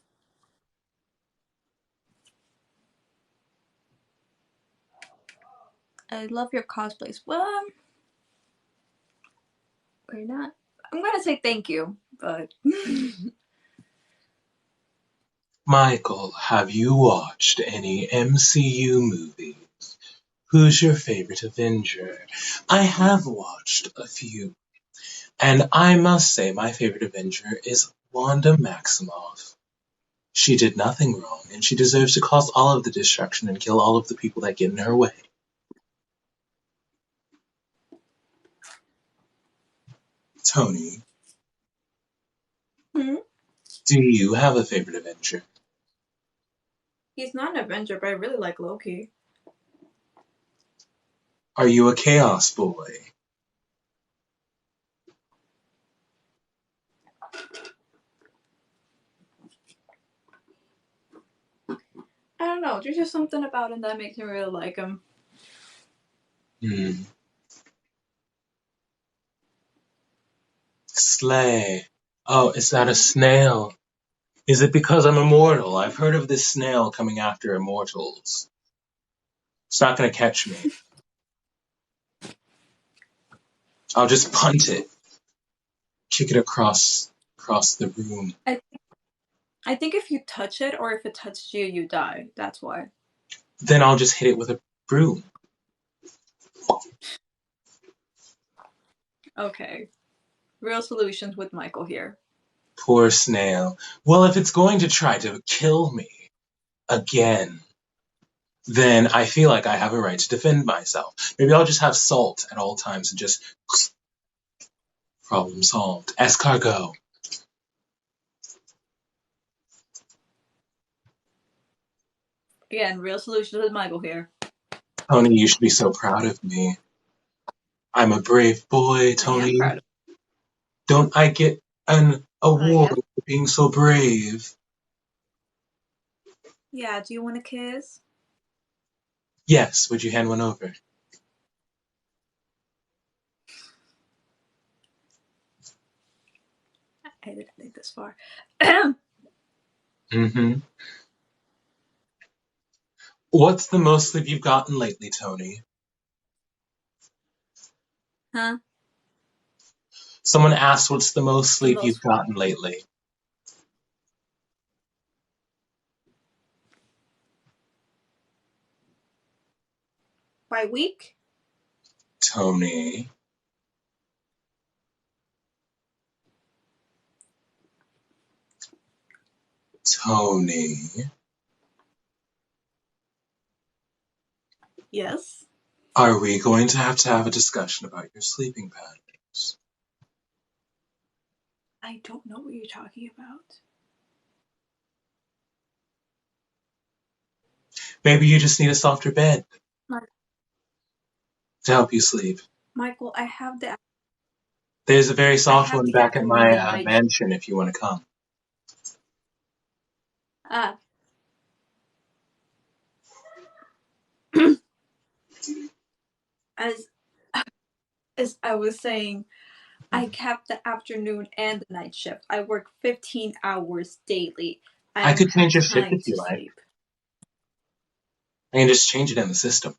I love your cosplays. Well, we're not. I'm gonna say thank you, but Michael, have you watched any MCU movies? Who's your favorite Avenger? I have watched a few, and I must say my favorite Avenger is Wanda Maximoff. She did nothing wrong, and she deserves to cause all of the destruction and kill all of the people that get in her way. Tony, hmm? do you have a favorite Avenger? He's not an Avenger, but I really like Loki. Are you a Chaos Boy? I don't know. There's just something about him that makes me really like him. Hmm. Slay. Oh, is that a snail? Is it because I'm immortal? I've heard of this snail coming after immortals. It's not gonna catch me. I'll just punt it, kick it across the room. I I think if you touch it or if it touched you, you die. That's why. Then I'll just hit it with a broom. Okay. Real solutions with Michael here. Poor snail. Well, if it's going to try to kill me again, then I feel like I have a right to defend myself. Maybe I'll just have salt at all times and just problem solved. Escargot. Again, real solutions with Michael here. Tony, you should be so proud of me. I'm a brave boy, I am Tony. proud of Don't I get an award yes. for being so brave? Yeah, do you want a kiss? Yes, would you hand one over? I didn't think this far. Mm-hmm. What's the most sleep you've gotten lately, Tony? Huh? Someone asked what's the most The sleep you've most gotten lately. by week? Tony. Tony. Yes. Are we going to have a discussion about your sleeping patterns? I don't know what you're talking about. Maybe you just need a softer bed Like, to help you sleep. Michael, I have the There's a very soft one back at afternoon my and night. mansion if you want to come. As I was saying, I kept the afternoon and the night shift. I work 15 hours daily. I I don't could have change your shift time if to you like. sleep. I can just change it in the system.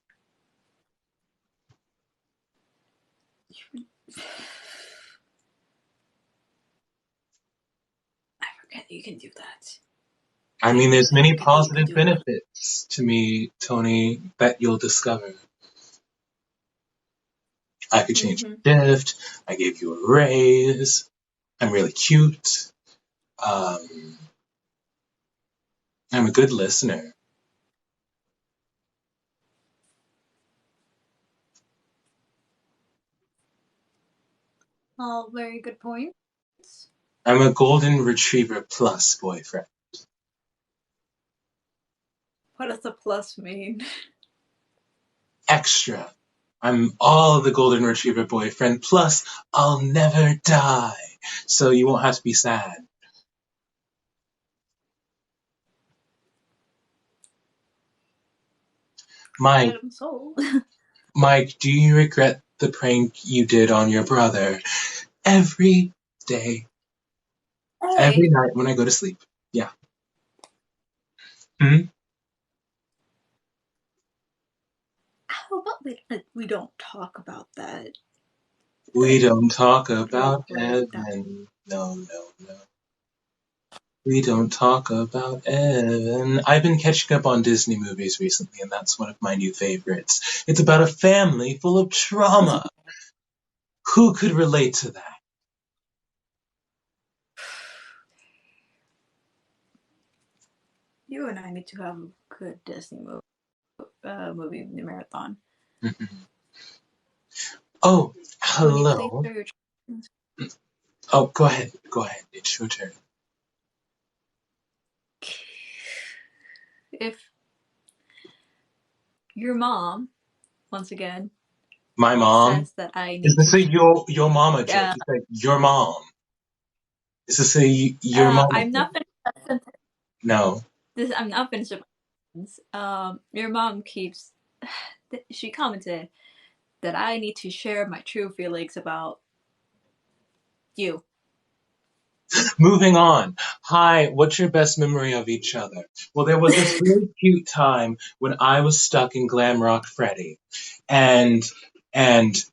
I forget you can do that. I mean, there's I many forget that you can positive do that. benefits to me, Tony, that you'll discover. I could change your shift. I gave you a raise. I'm really cute. I'm a good listener. All very good points. I'm a golden retriever plus boyfriend. What does the plus mean? Extra. I'm all the golden retriever boyfriend, plus I'll never die, so you won't have to be sad. Mike, Item sold. Mike, do you regret the prank you did on your brother? Every day, every Hey, night when I go to sleep. Yeah. Hmm? how about we don't talk about that? We don't talk Real about quick. Evan. No, no, no. We don't talk about Evan. I've been catching up on Disney movies recently, and that's one of my new favorites. It's about a family full of trauma. Who could relate to that? You and I need to have a good Disney movie marathon. Oh, Tony, please hello. share your trends. Oh, go ahead. Go ahead. It's your turn. If your mom, once again, My mom? says that I Is need this to, a your mama joke? You said your mom. Is this a your mama I'm not thing? finished that sentence. No. I'm not finished that sentence. Your mom keeps. She commented that I need to share my true feelings about you. Moving on. Hi, what's your best memory of each other? Well, there was this really cute time when I was stuck in Glam Rock Freddy, and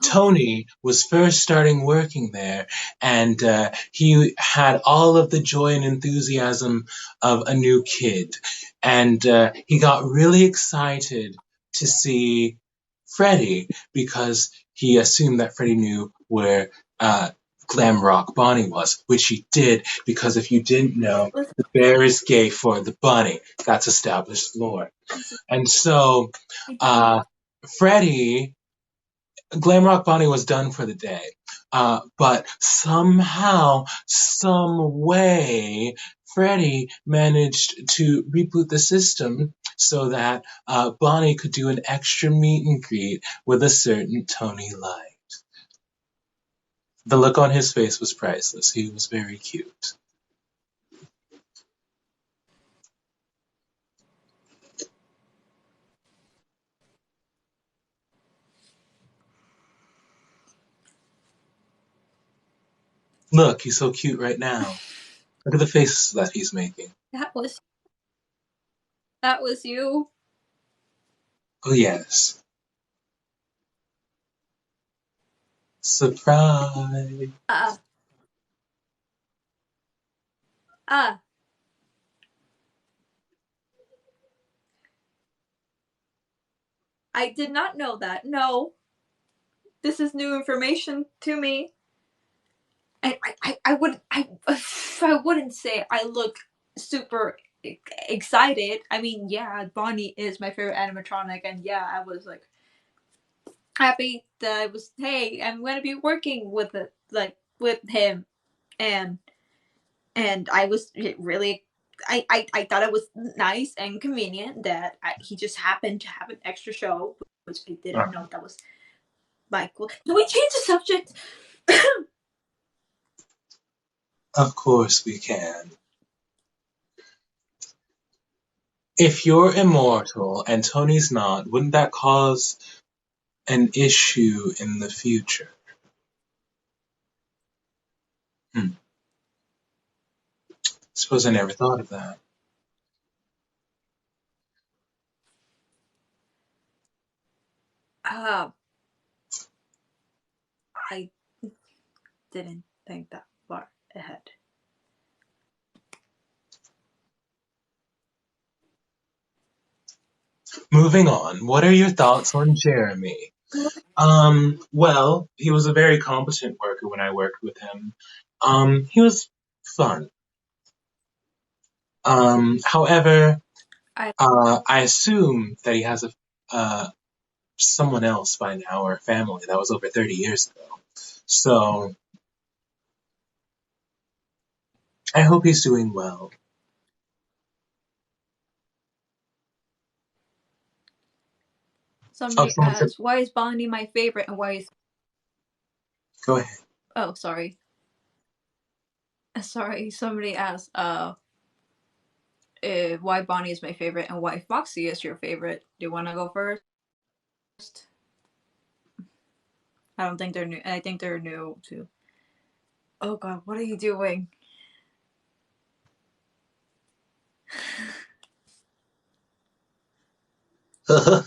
Tony was first starting working there, and he had all of the joy and enthusiasm of a new kid, and he got really excited to see Freddy because he assumed that Freddy knew where glam rock Bonnie was, which he did because if you didn't know, Listen, the bear is gay for the bunny. That's established lore. And so I don't know. Freddie, glam rock Bonnie was done for the day. But somehow, some way, Freddie managed to reboot the system so that Bonnie could do an extra meet and greet with a certain Tony Light. The look on his face was priceless. He was very cute. Look, he's so cute right now. Look at the faces that he's making. That was you. Oh, yes. Surprise. Ah, ah. I did not know that. No, this is new information to me. I wouldn't say I look super excited. I mean, yeah, Bonnie is my favorite animatronic, and yeah, I was like happy that I was. Hey, I'm gonna be working with it, like with him, and I was really. I thought it was nice and convenient that he just happened to have an extra show, which I didn't know that was Michael. Can we change the subject? Of course we can. If you're immortal and Tony's not, wouldn't that cause an issue in the future? Suppose I never thought of that. Uh, I didn't think that far ahead. Moving on, what are your thoughts on Jeremy? Well, he was a very competent worker when I worked with him. He was fun. However, I I assume that he has someone else by now or a family that was over 30 years ago. So I hope he's doing well. Somebody Someone said, asked, "Why is Bonnie my favorite?" And why is go ahead. oh sorry. Somebody asked, why Bonnie is my favorite and why Foxy is your favorite. Do you want to go first? I don't think they're new. I think they're new too. Oh God, what are you doing?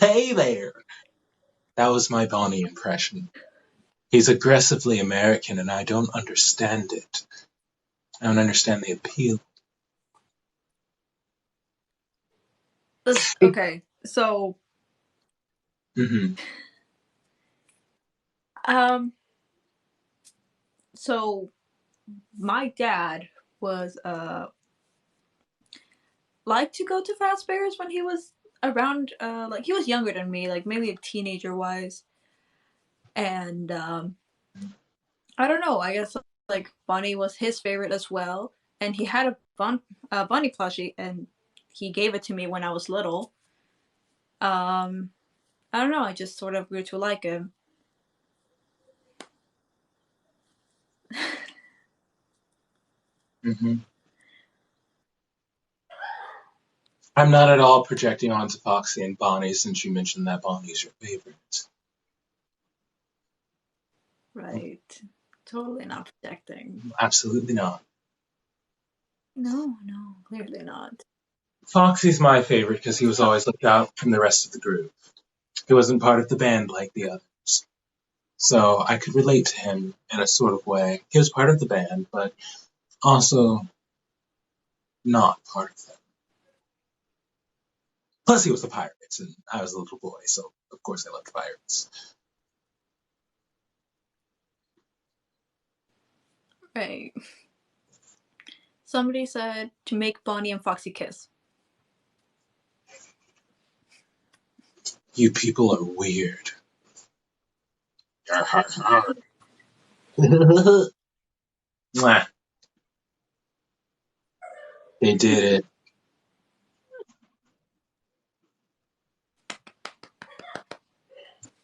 Hey there. That was my Bonnie impression. He's aggressively American and I don't understand it. I don't understand the appeal. Okay, so Mm-hmm. um, so my dad was liked to go to Fazbear's when he was around like he was younger than me, like maybe a teenager wise. And I don't know, I guess like Bunny was his favorite as well. And he had a bunny plushie and he gave it to me when I was little. Um I don't know, I just sort of grew to like him. Mm-hmm. I'm not at all projecting onto Foxy and Bonnie since you mentioned that Bonnie's your favorite. Right. Totally not projecting. Absolutely not. No, no, clearly not. Foxy's my favorite because he was always looked out from the rest of the group. He wasn't part of the band like the others. So I could relate to him in a sort of way. He was part of the band, but also not part of them. Plus, he was the Pirates, and I was a little boy, so of course I loved the Pirates. Right. Somebody said to make Bonnie and Foxy kiss. You people are weird. Mwah. They did it.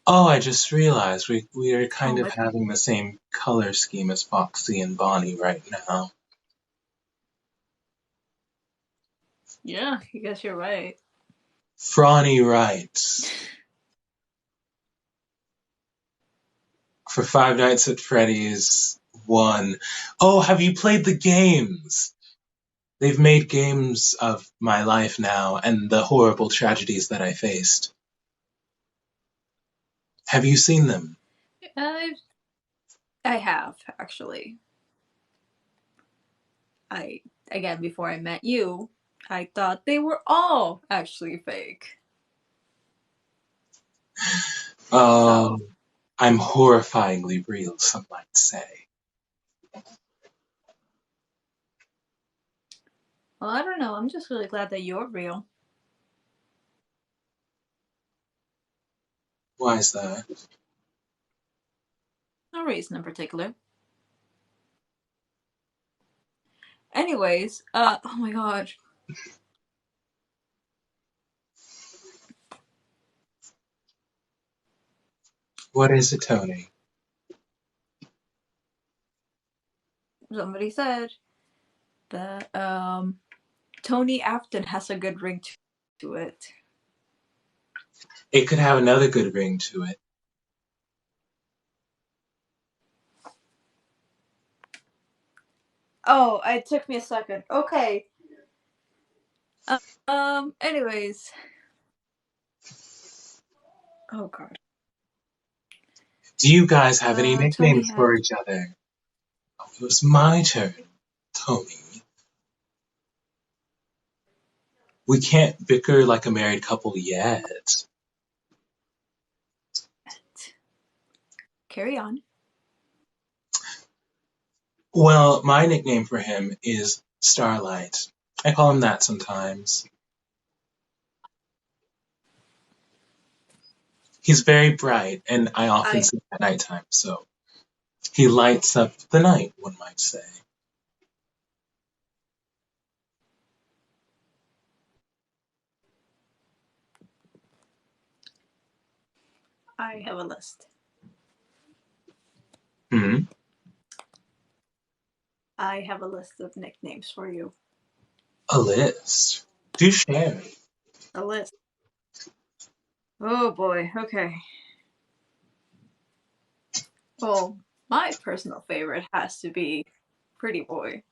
Oh, I just realized we are Oh kind of my. having the same color scheme as Foxy and Bonnie right now. Yeah, I guess you're right. Frawny writes, for Five Nights at Freddy's 1. Oh, have you played the games? They've made games of my life now and the horrible tragedies that I faced. Have you seen them? I I have actually. I again before I met you, I thought they were all actually fake. Oh, So, I'm horrifyingly real, some might say. well, I don't know. I'm just really glad that you're real. Why is that? No reason in particular. Anyways, oh my god. What is it, Tony? Somebody said that Tony Afton has a good ring to it. It could have another good ring to it. Oh, it took me a second. Okay. Anyways. Oh god. Do you guys have any Tony nicknames for had. each other? Oh, it was my turn, Tony. We can't bicker like a married couple yet. Carry on. Well, my nickname for him is Starlight. I call him that sometimes. He's very bright, and I often I sleep at nighttime, so he lights up the night, one might say. I have a list. Hmm? I have a list of nicknames for you. A list. Do share. A list. Oh boy. Okay. Well, my personal favorite has to be Pretty Boy.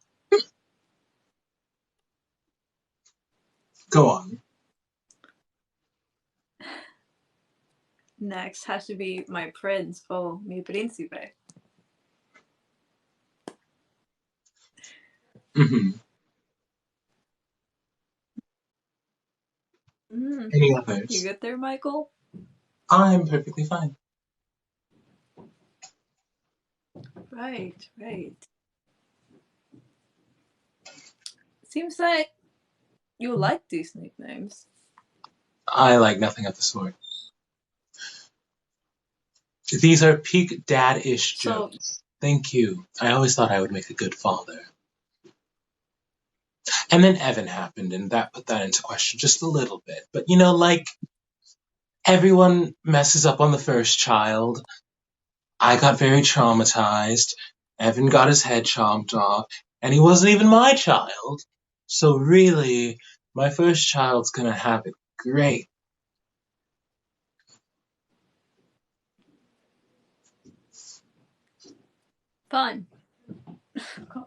Go on. Next has to be my prince. Oh, mi príncipe. Hmm. Mm, Any you others? good there, Michael? I'm perfectly fine. Right, right. Seems like you like these nicknames. I like nothing of the sort. These are peak dad-ish So, jokes. Thank you. I always thought I would make a good father. And then Evan happened, and that put that into question just a little bit. But like everyone messes up on the first child. I got very traumatized. Evan got his head chomped off, and he wasn't even my child. So really, my first child's gonna have it great. fun. Gosh.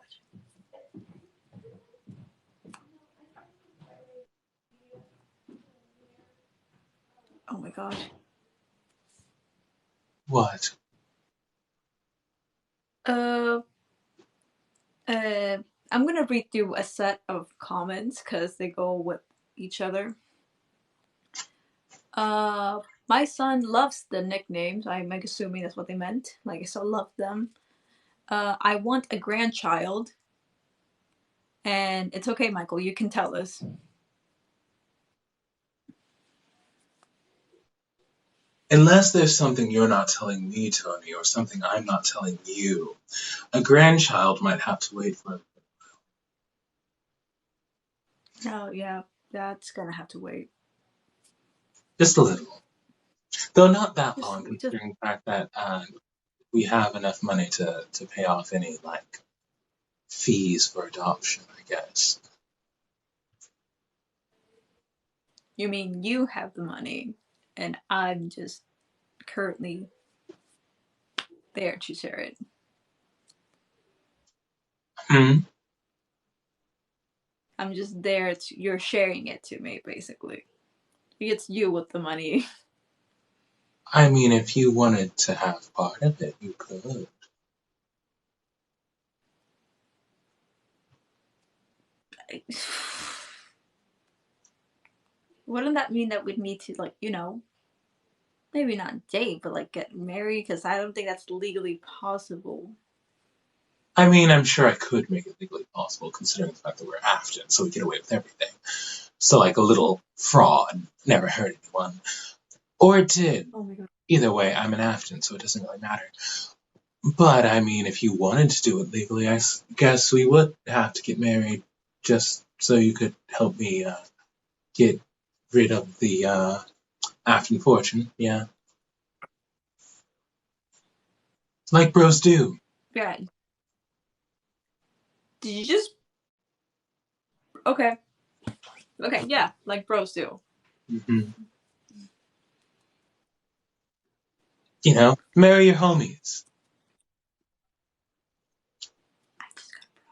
Oh my god. What? Uh, uh, I'm gonna read through a set of comments because they go with each other. Uh, my son loves the nicknames. I'm assuming that's what they meant. Like, I still love them. I want a grandchild. And it's okay, Michael, you can tell us. Unless there's something you're not telling me, Tony, or something I'm not telling you, a grandchild might have to wait for Oh, yeah, that's gonna have to wait. just a little. Though not that Just, long, just. considering the fact that we have enough money to pay off any like fees for adoption, I guess. You mean you have the money, and I'm just currently there to share it. Hmm. I'm just there. You're sharing it to me, basically. It's you with the money. I mean, if you wanted to have part of it, you could. Wouldn't that mean that we'd need to, like, maybe not date, but like get married? Because I don't think that's legally possible. I mean, I'm sure I could make it legally possible, considering the fact that we're Afton, so we get away with everything. So, like, a little fraud never hurt anyone. Or it did. Oh my god. Either way, I'm an Afton, so it doesn't really matter. But, I mean, if you wanted to do it legally, I guess we would have to get married just so you could help me get rid of the Afton fortune. Yeah. Like bros do. Yeah. Did you just? Okay. Okay. Yeah, like bros do. Hmm. You know, marry your homies. I just got broed.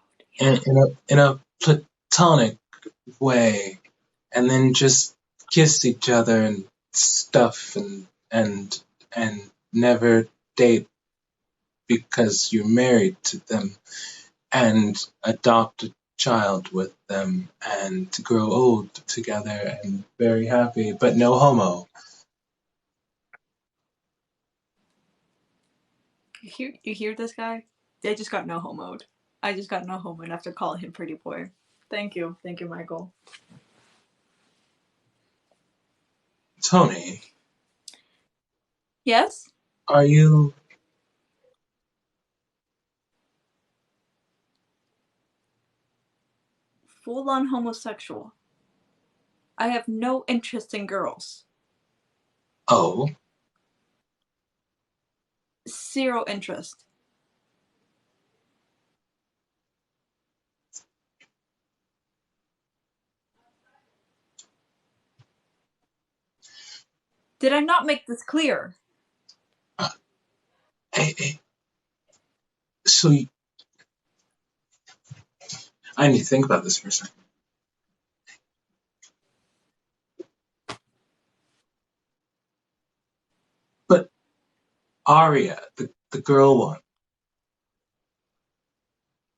In a platonic way, and then just kiss each other and stuff and never date because you're married to them, and adopt a child with them and grow old together and very happy, but no homo. You hear this guy? I just got no homoed. I just got no homo after calling him pretty boy. Thank you, Michael. Tony, Yes. are you? Full on homosexual. I have no interest in girls. Oh, Zero interest. Did I not make this clear? uh, eh, so I need to think about this for a second. But Aria, the girl one.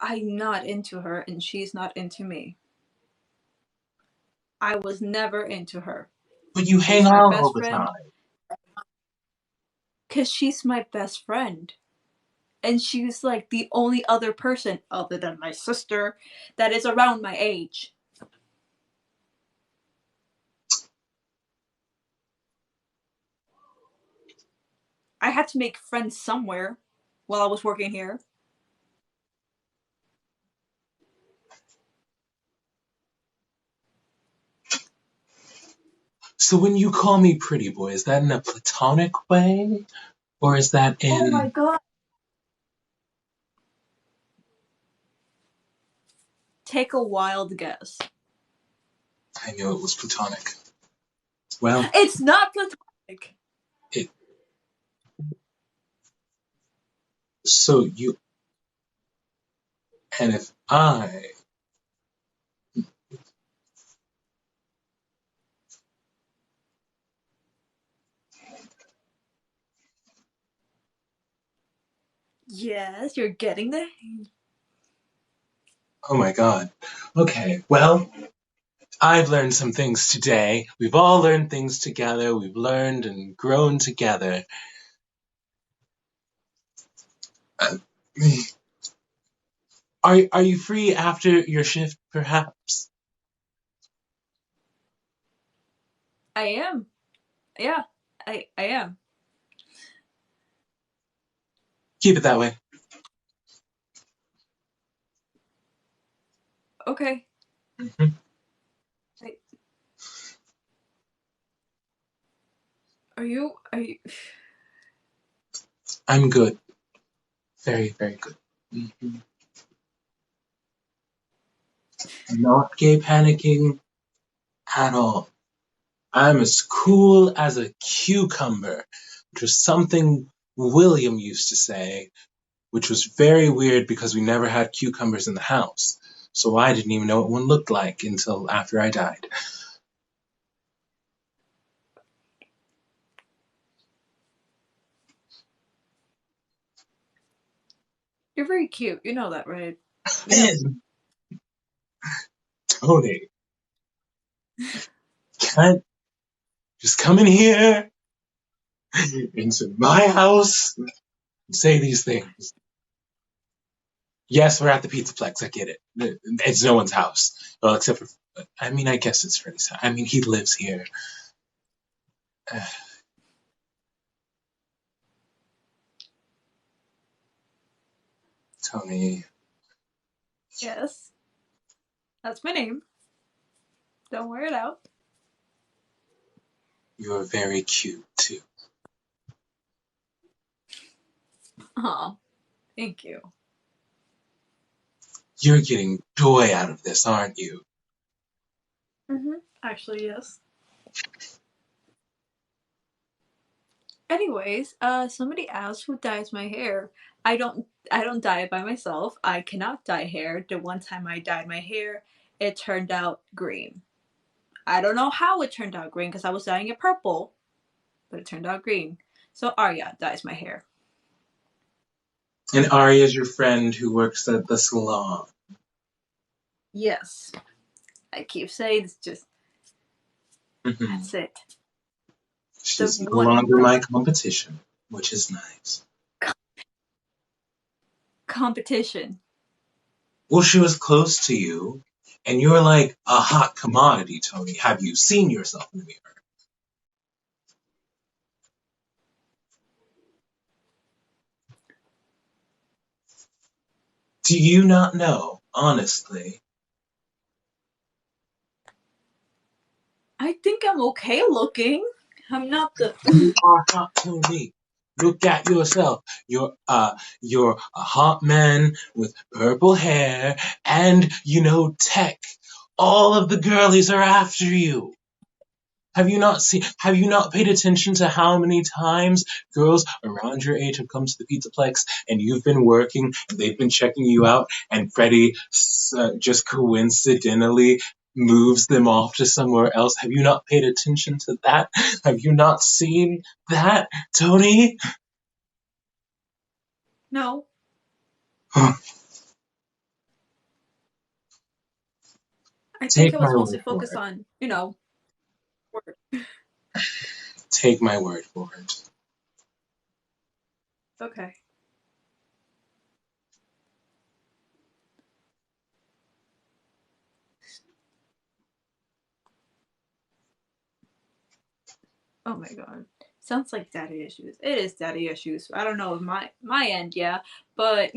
I'm not into her and she's not into me. I was never into her. But you hang She's my out all best the friend time. because she's my best friend. And she's like the only other person other than my sister that is around my age. I had to make friends somewhere while I was working here. So when you call me pretty boy, is that in a platonic way? Or is that Oh my in... god. Take a wild guess. I knew it was platonic. Well, It's not platonic. it... So you... And if I... Yes, you're getting there. Oh my god. Okay, well, I've learned some things today. We've all learned things together. We've learned and grown together. Uh, are you free after your shift, perhaps? I am. Yeah, I am. Keep it that way. Okay. Mhm. I, Are you? I'm good. Very, very good. Mhm. I'm not gay panicking at all. I'm as cool as a cucumber, which was something William used to say, which was very weird because we never had cucumbers in the house. So I didn't even know what one looked like until after I died. You're very cute. You know that, right? You know. Man, Tony, can't just come in here into my house and say these things. Yes, we're at the Pizzaplex. I get it. It's no one's house. Well, except for, I mean, I guess it's Freddy's house. I mean, he lives here. Tony, Yes, that's my name. Don't wear it out. you're very cute, too. Oh, thank you. You're getting joy out of this, aren't you? Actually, yes. Anyways, somebody asked who dyes my hair. I don't dye it by myself. I cannot dye hair. The one time I dyed my hair, it turned out green. I don't know how it turned out green because I was dyeing it purple, but it turned out green. So Arya dyes my hair. And Arya's your friend who works at the salon. Yes. I keep saying it's just Mhm. that's it. The She's no one longer my competition, which is nice. competition. Well, she was close to you, and you're like a hot commodity, Tony. Have you seen yourself in the mirror? Do you not know, honestly? I think I'm okay looking. I'm not the You are hot, Tony. Look at yourself. You're a hot man with purple hair, and you know tech. All of the girlies are after you. Have you not paid attention to how many times girls around your age have come to the Pizzaplex and you've been working and they've been checking you out and Freddie just coincidentally moves them off to somewhere else? Have you not paid attention to that? Have you not seen that, Tony? no. I think Take I my was mostly word for focused it. on, work. Take my word for it. Okay. Oh my god. Sounds like daddy issues. It is daddy issues. I don't know my end, yeah, but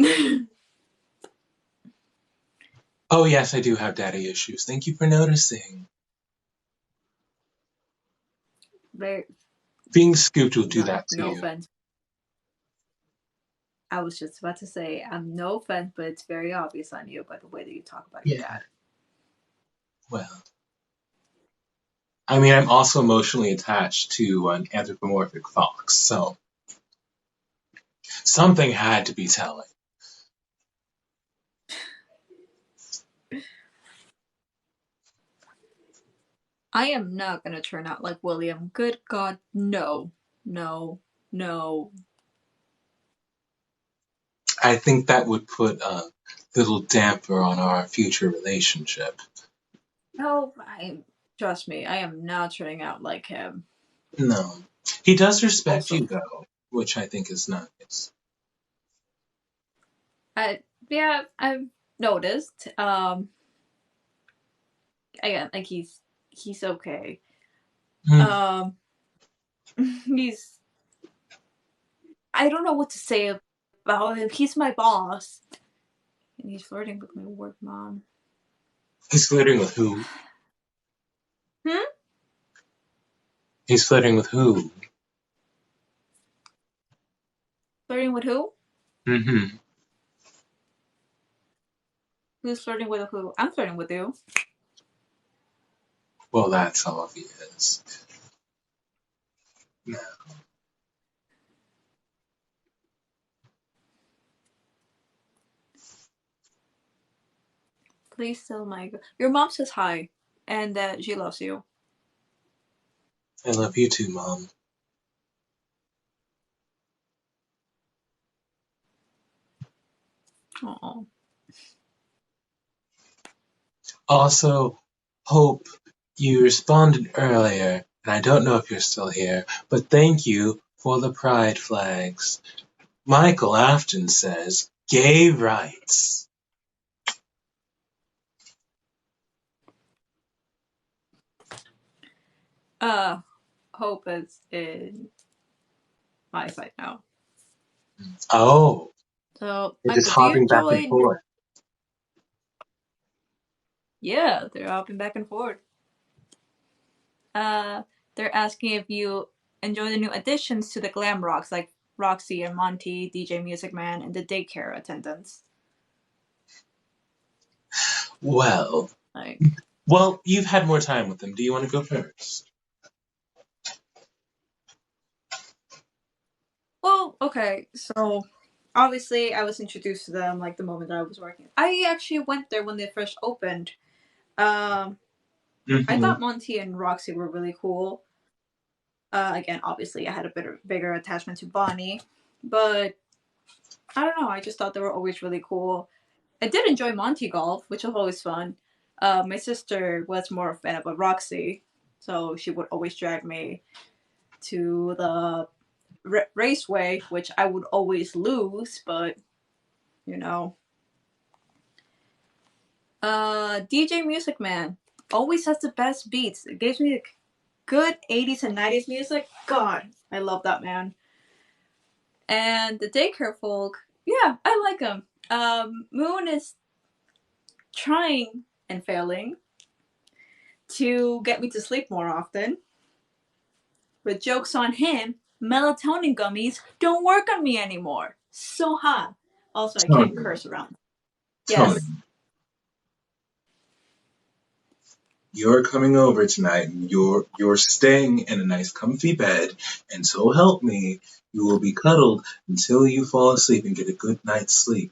Oh yes, I do have daddy issues. Thank you for noticing. very Being scooped will do no that to no you. offense. I was just about to say I'm no offense, but it's very obvious on you by the way that you talk about your Yeah. dad. Well, I mean, I'm also emotionally attached to an anthropomorphic fox, so something had to be telling. I am not gonna turn out like William. Good God, no, no, no. I think that would put a little damper on our future relationship. No, I trust me. I am not turning out like him. No. He does respect Also, you, though, which I think is nice. I yeah, I've noticed. Again, like he's okay. Hmm. Um, he's I don't know what to say about him. He's my boss, and he's flirting with my work mom. He's flirting with who? Hmm? He's flirting with who? Flirting with who? Mm-hmm. Who's flirting with who? I'm flirting with you. Well, that's obvious. No. Please tell my. Your mom says hi, and that she loves you. I love you too, Mom. Oh. Also, Hope, you responded earlier, and I don't know if you're still here, but thank you for the pride flags. Michael Afton says, gay rights. Hope is in my side now. Oh, So, they're just Michael, do you hopping back and enjoy? forth. Yeah, they're hopping back and forth. Uh, they're asking if you enjoy the new additions to the glam rocks, like Roxy and Monty, DJ Music Man, and the daycare attendants. Well, Like, you've had more time with them. Do you want to go first? well, okay, so obviously I was introduced to them like the moment that I was working. I actually went there when they first opened. Um, I Mm-hmm. thought Monty and Roxy were really cool. Again, obviously I had a bigger attachment to Bonnie, but I don't know. I just thought they were always really cool. I did enjoy Monty Golf, which was always fun. My sister was more a fan of a Roxy, so she would always drag me to the raceway, which I would always lose, but you know. DJ Music Man always has the best beats. It gives me good 80s and 90s music. God, I love that man. And the daycare folk, yeah, I like them. Moon is trying and failing to get me to sleep more often. But joke's on him, melatonin gummies don't work on me anymore. So hot. Also, I can't Tony, curse around. Tony, Yes. you're coming over tonight and you're staying in a nice comfy bed, and so help me, you will be cuddled until you fall asleep and get a good night's sleep.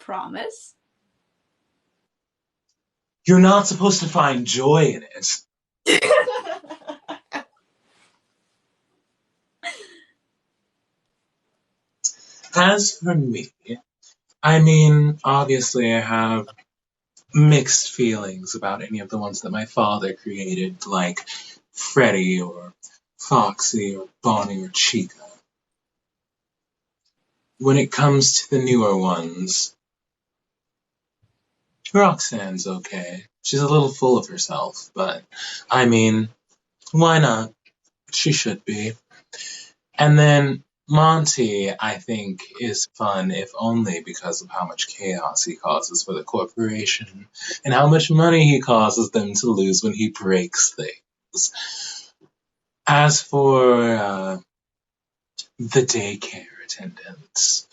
Promise. You're not supposed to find joy in it. As for me, I mean, obviously I have mixed feelings about any of the ones that my father created, like Freddie or Foxy or Bonnie or Chica. When it comes to the newer ones, Roxanne's okay. She's a little full of herself, but I mean, why not? She should be. And then Monty, I think, is fun if only because of how much chaos he causes for the corporation and how much money he causes them to lose when he breaks things. As for the daycare attendants,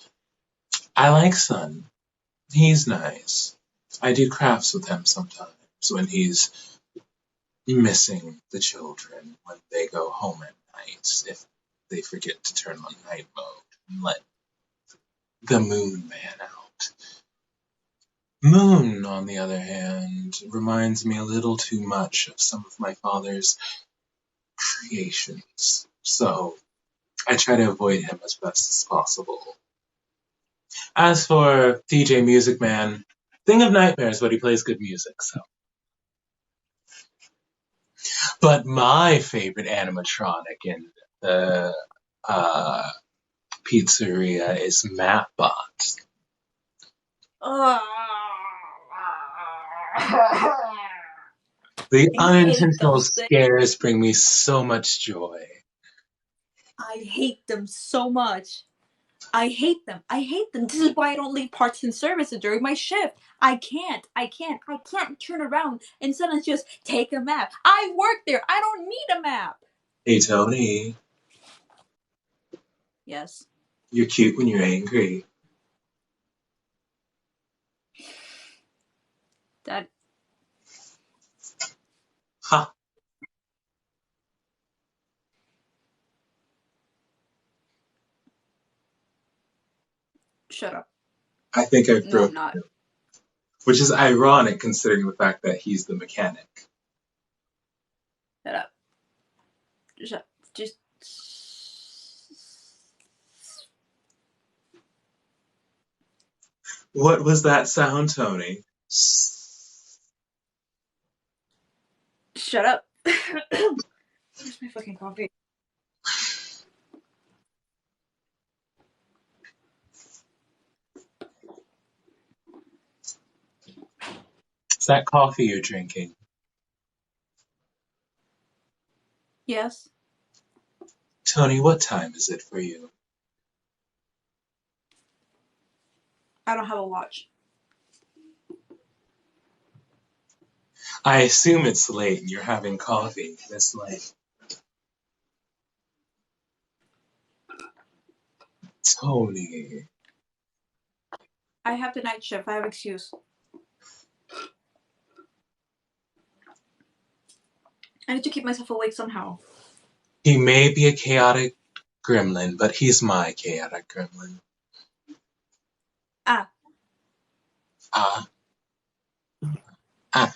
I like Sun. He's nice. I do crafts with him sometimes when he's missing the children when they go home at night if they forget to turn on night mode and let the moon man out. Moon, on the other hand, reminds me a little too much of some of my father's creations, so I try to avoid him as best as possible. As for DJ Music Man, thing of nightmares, but he plays good music, so. But my favorite animatronic in the uh, pizzeria is Mapbot. The I hate unintentional those things. scares bring me so much joy. I hate them so much. I hate them. I hate them. This is why I don't leave parts and services during my shift. I can't. I can't turn around and suddenly just take a map. I work there. I don't need a map. Hey Tony, Yes. You're cute when you're angry. That. Ha! Shut up. I think I've No, I'm broken not. him. Which is ironic considering the fact that he's the mechanic. Shut up. Shut. Just. What was that sound, Tony? Shut up. Where's my fucking coffee? Is that coffee you're drinking? Yes. Tony, what time is it for you? I don't have a watch. I assume it's late and you're having coffee this late. Tony. I have the night shift. I have excuse. I need to keep myself awake somehow. He may be a chaotic gremlin, but he's my chaotic gremlin. Ah. Ah. Ah.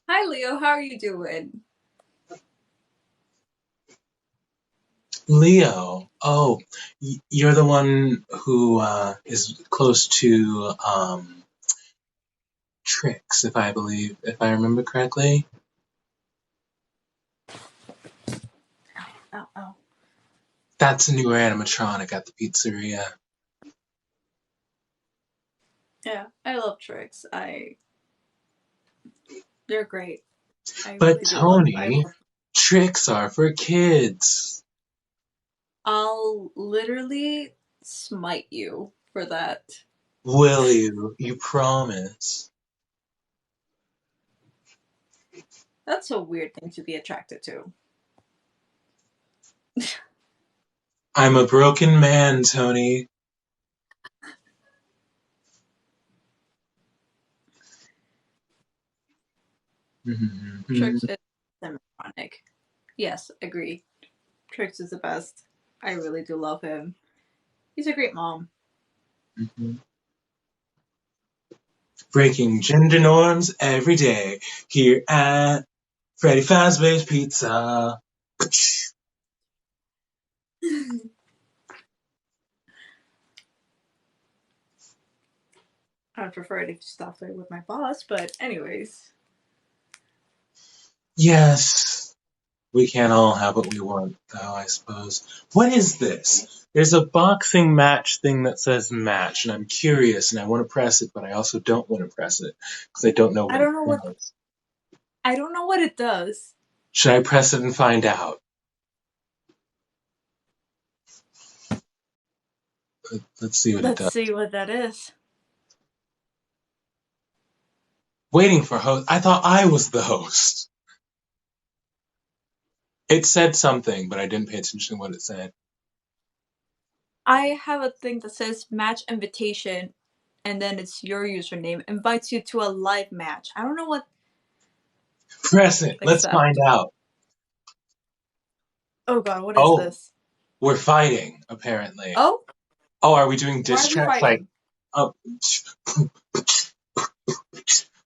Hi, Leo. How are you doing? Leo. Oh, you're the one who is close to Trix, if I remember correctly. Oh. That's a newer animatronic at the pizzeria. Yeah, I love tricks. They're great. I But really do love. I Tony, love. tricks are for kids. I'll literally smite you for that. Will you? You promise? That's a weird thing to be attracted to. I'm a broken man, Tony. Trix is animatronic. Yes, agree. Trix is the best. I really do love him. He's a great mom. Breaking gender norms every day here at Freddy Fazbear's Pizza. I'd prefer it if you stopped there with my boss, but anyways. Yes, we can't all have what we want, though, I suppose. What is this? There's a boxing match thing that says match, and I'm curious, and I want to press it, but I also don't want to press it, because I don't know I what don't know it what does. I don't know what it does. Should I press it and find out? Let's see what it Let's does. see what that is. Waiting for host. I thought I was the host. It said something, but I didn't pay attention to what it said. I have a thing that says match invitation, and then it's your username. Invites you to a live match. I don't know what. Press it. Let's find Accept. out. Oh god, what is Oh, this? we're fighting, apparently. Oh? Oh, are we doing Why diss are we tracks? Like, fighting?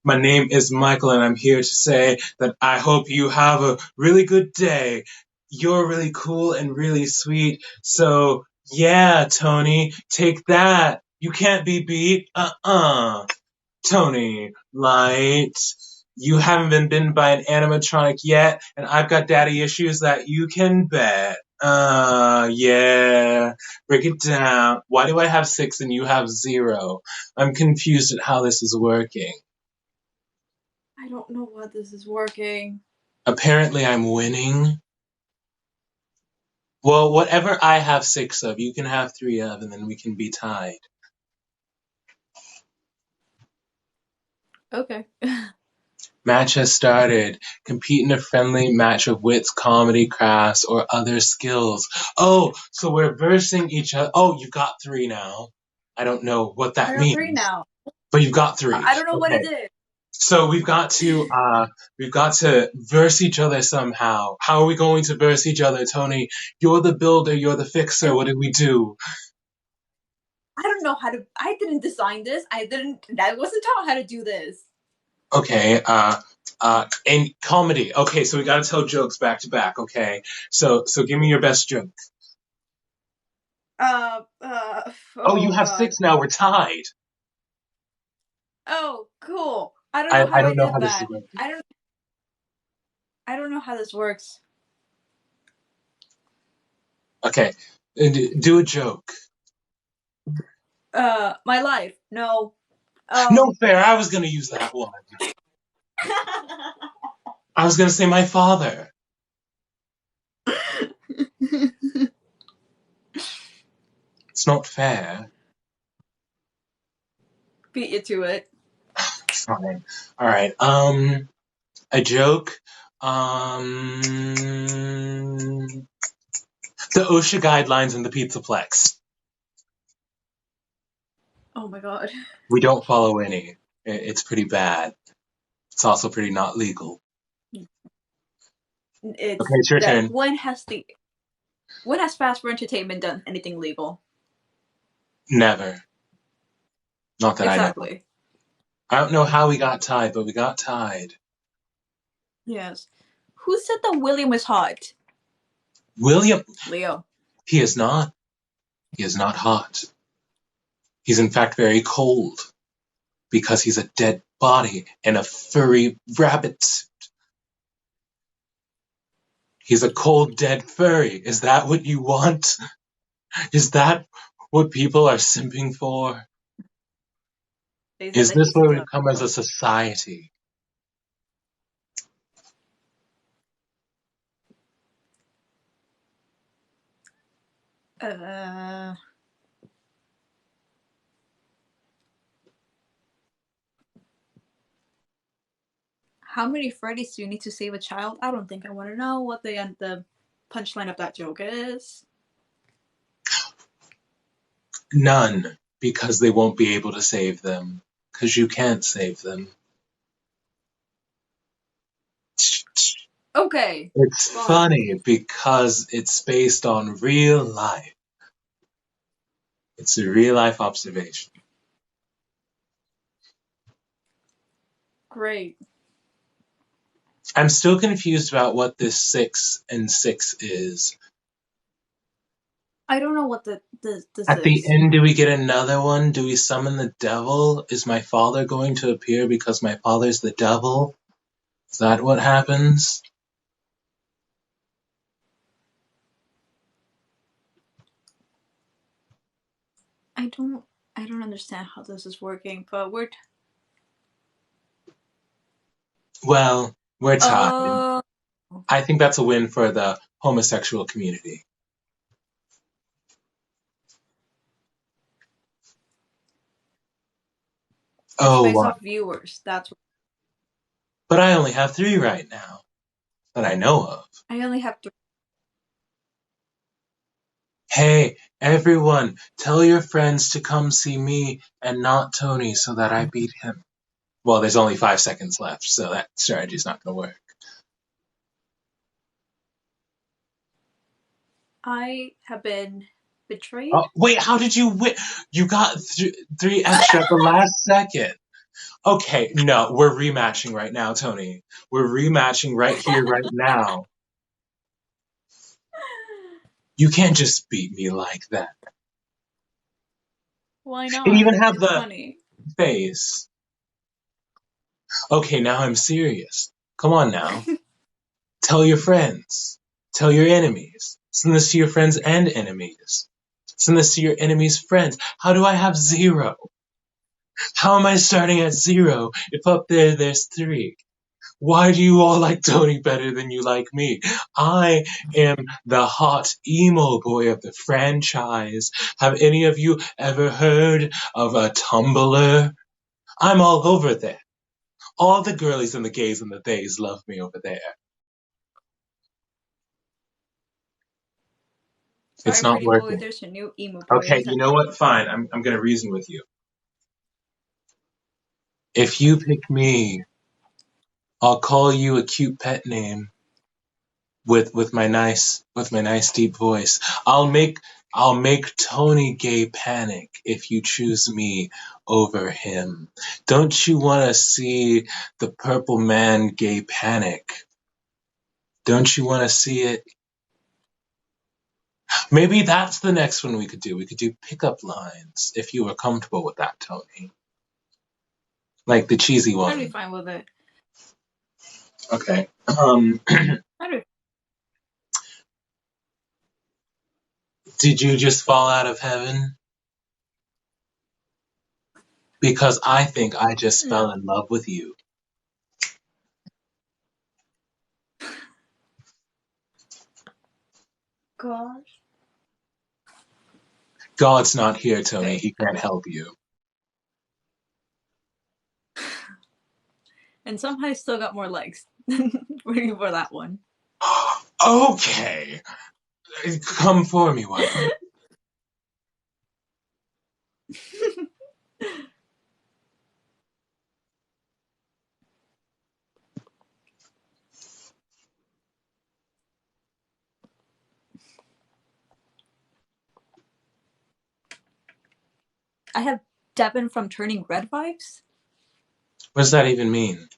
my name is Michael, and I'm here to say that I hope you have a really good day. You're really cool and really sweet. So, yeah, Tony, take that. You can't be beat. Tony, light. You haven't been bitten by an animatronic yet, and I've got daddy issues that you can bet. Yeah. Break it down. Why do I have 6 and you have 0? I'm confused at how this is working. I don't know what this is working. Apparently I'm winning. Well, whatever I have 6 of, you can have 3 of, and then we can be tied. Okay. Match has started. Compete in a friendly match of wits, comedy, crafts, or other skills. Oh, so we're versing each other. Oh, you got 3 now. I don't know what I that got three means, now. but you've got 3. I don't know what it Okay. is. So we've got to verse each other somehow. How are we going to verse each other, Tony? You're the builder, you're the fixer. What did we do? I don't know how to. I didn't design this. I wasn't taught how to do this. Okay, and comedy. Okay, so we gotta tell jokes back to back, okay? So give me your best joke. Oh, you Oh have God. 6 now, we're tied. Oh, cool. I don't know I how I don't know did how this is that. going. I don't know how this works. Okay, do a joke. My life. No. No fair, I was gonna use that one. I was gonna say my father. It's not fair. Beat you to it. Fine. Alright, a joke. Um, the OSHA guidelines and the Pizzaplex. Oh my God. We don't follow any. It's pretty bad. It's also pretty not legal. It's Okay, it's your that turn. when has Fast for Entertainment done anything legal? Never. Not that I know of. Exactly. I don't know how we got tied, but we got tied. Yes. Who said that William is hot? William, Leo. he is not. He is not hot. He's in fact very cold because he's a dead body in a furry rabbit suit. He's a cold, dead furry. Is that what you want? Is that what people are simping for? They said Is that this he's a where we've dog. come as a society? Uh, how many Freddy's do you need to save a child? I don't think I want to know what the punchline of that joke is. None, because they won't be able to save them. Because you can't save them. Okay. It's Fine. funny because it's based on real life. It's a real life observation. Great. I'm still confused about what this 6 and 6 is. I don't know what this At the is. end, do we get another one? Do we summon the devil? Is my father going to appear because my father's the devil? Is that what happens? I don't understand how this is working, but we're Well, we're tied. uh I think that's a win for the homosexual community. it's Oh, based wow. off viewers. That's But I only have 3 right now that I know of. I only have three. Hey, everyone, tell your friends to come see me and not Tony so that I beat him. Well, there's only 5 seconds left, so that strategy's not going to work. I have been betrayed. Oh, wait, how did you win? You got 3 extra at the last second. Okay, no, we're rematching right now, Tony. We're rematching right here, right now. You can't just beat me like that. Why And not? even have It's the funny. face. Okay, now I'm serious. Come on now. Tell your friends. Tell your enemies. Send this to your friends and enemies. Send this to your enemies' friends. How do I have 0? How am I starting at 0 if up there's 3? Why do you all like Tony better than you like me? I am the hot emo boy of the franchise. Have any of you ever heard of a Tumblr? I'm all over there. All the girlies and the gays and the theys love me over there. Sorry, It's not pretty boy, working. there's a new emo boy Okay, in town. you know what? Fine. I'm going to reason with you. If you pick me, I'll call you a cute pet name with my nice deep voice. I'll make Tony Gay panic if you choose me over him. Don't you want to see the purple man gay panic? Don't you want to see it? Maybe that's the next one we could do. We could do pickup lines if you were comfortable with that, Tony. Like the cheesy I'd be one. fine with it. Okay. I'd be... Did you just fall out of heaven? Because I think I just fell No. in love with you. Gosh. God's not here, Tony. Okay. He can't help you. And somehow I still got more legs. Waiting for that one. Okay. Come for me, wife. I have Devin from Turning Red vibes. What does that even mean?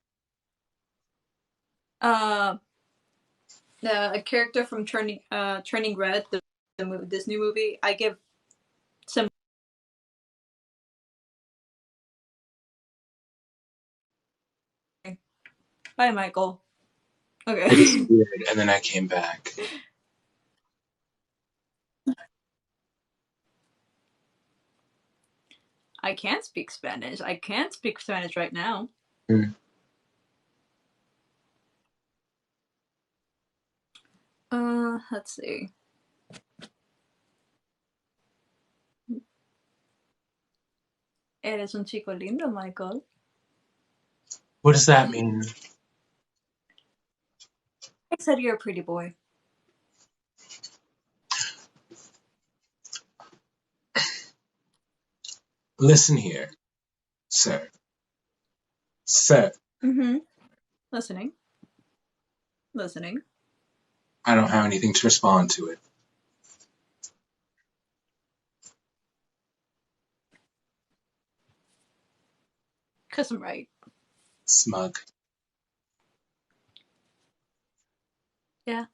A character from Turning Red, the Disney movie. I give some. Bye, Michael. Okay. I disappeared and then I came back. I can't speak Spanish. I can't speak Spanish right now. Hmm. Let's see. Eres un chico lindo, Michael. What does that mean? I said you're a pretty boy. Listen here, sir. Sir. Mm-hmm. Listening. Listening. I don't have anything to respond to it. Cause I'm right. Smug. Yeah.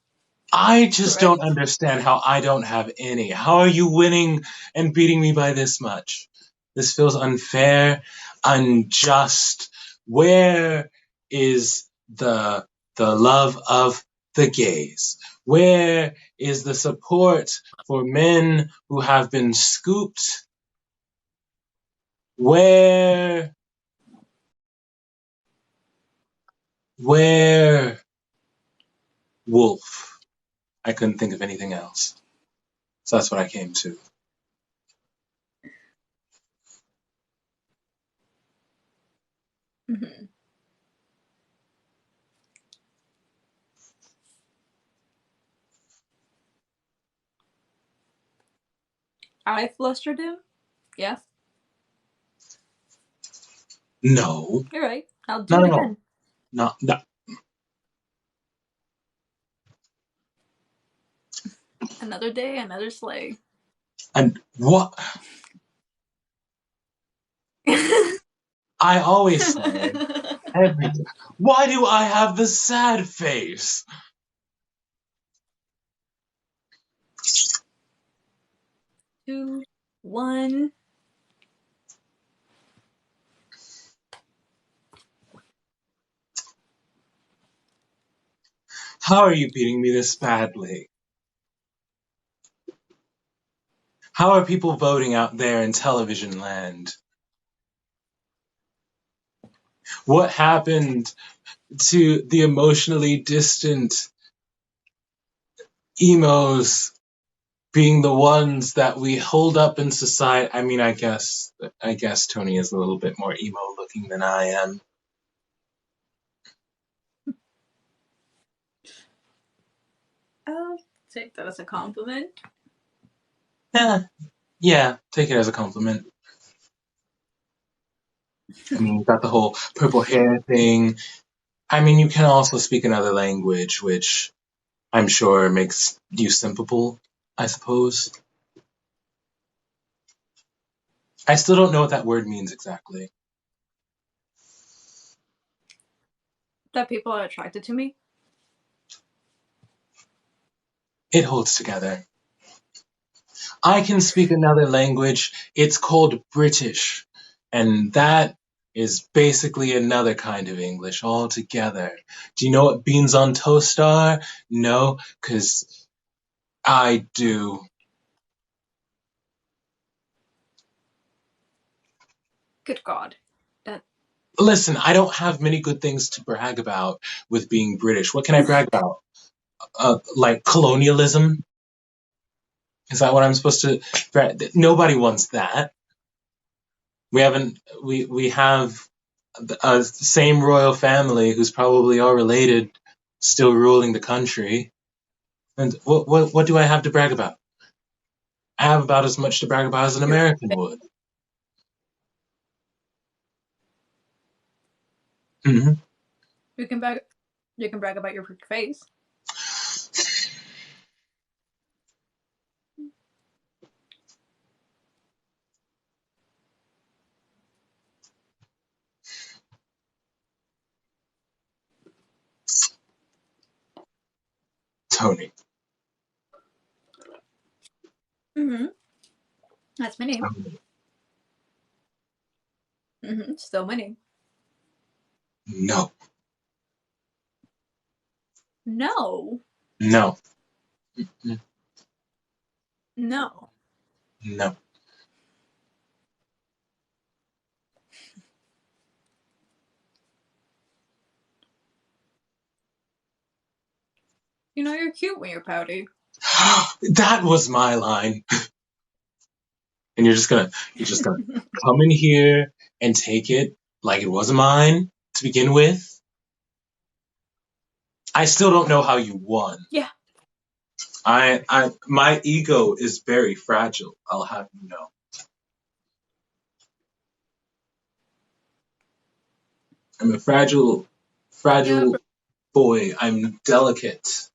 I just Correct. don't understand how I don't have any. How are you winning and beating me by this much? This feels unfair, unjust. Where is the love of the gays? Where is the support for men who have been scooped? Where wolf? I couldn't think of anything else. So that's what I came to. Mm-hmm. I flustered him? Yeah. No, You're right. I'll do not it at all. again. Not, not. Another day, another sleigh. And what? I always say, every day, why do I have the sad face? Two, one. How are you beating me this badly? How are people voting out there in television land? What happened to the emotionally distant emos being the ones that we hold up in society? I mean, I guess Tony is a little bit more emo looking than I am. I'll take that as a compliment. Yeah, take it as a compliment. I mean, you've got the whole purple hair thing. I mean, you can also speak another language, which I'm sure makes you simple, I suppose. I still don't know what that word means exactly. That people are attracted to me. It holds together. I can speak another language. It's called British. And that is basically another kind of English altogether. Do you know what beans on toast are? No, because I do. Good God. That Listen, I don't have many good things to brag about with being British. What can I brag about? Like colonialism? Is that what I'm supposed to brag? Nobody wants that. We have a same royal family who's probably all related still ruling the country. And what do I have to brag about? I have about as much to brag about as an your American would. Hmm. you can brag. You can brag about your pretty face. Tony. Mm-hmm. That's my name. Tony. Mm-hmm. Still my name. No. No. No. No. No. You know you're cute when you're pouty. That was my line. And you're just gonna come in here and take it like it wasn't mine to begin with. I still don't know how you won. Yeah. My ego is very fragile. I'll have you know. I'm a Yeah. fragile boy. I'm delicate.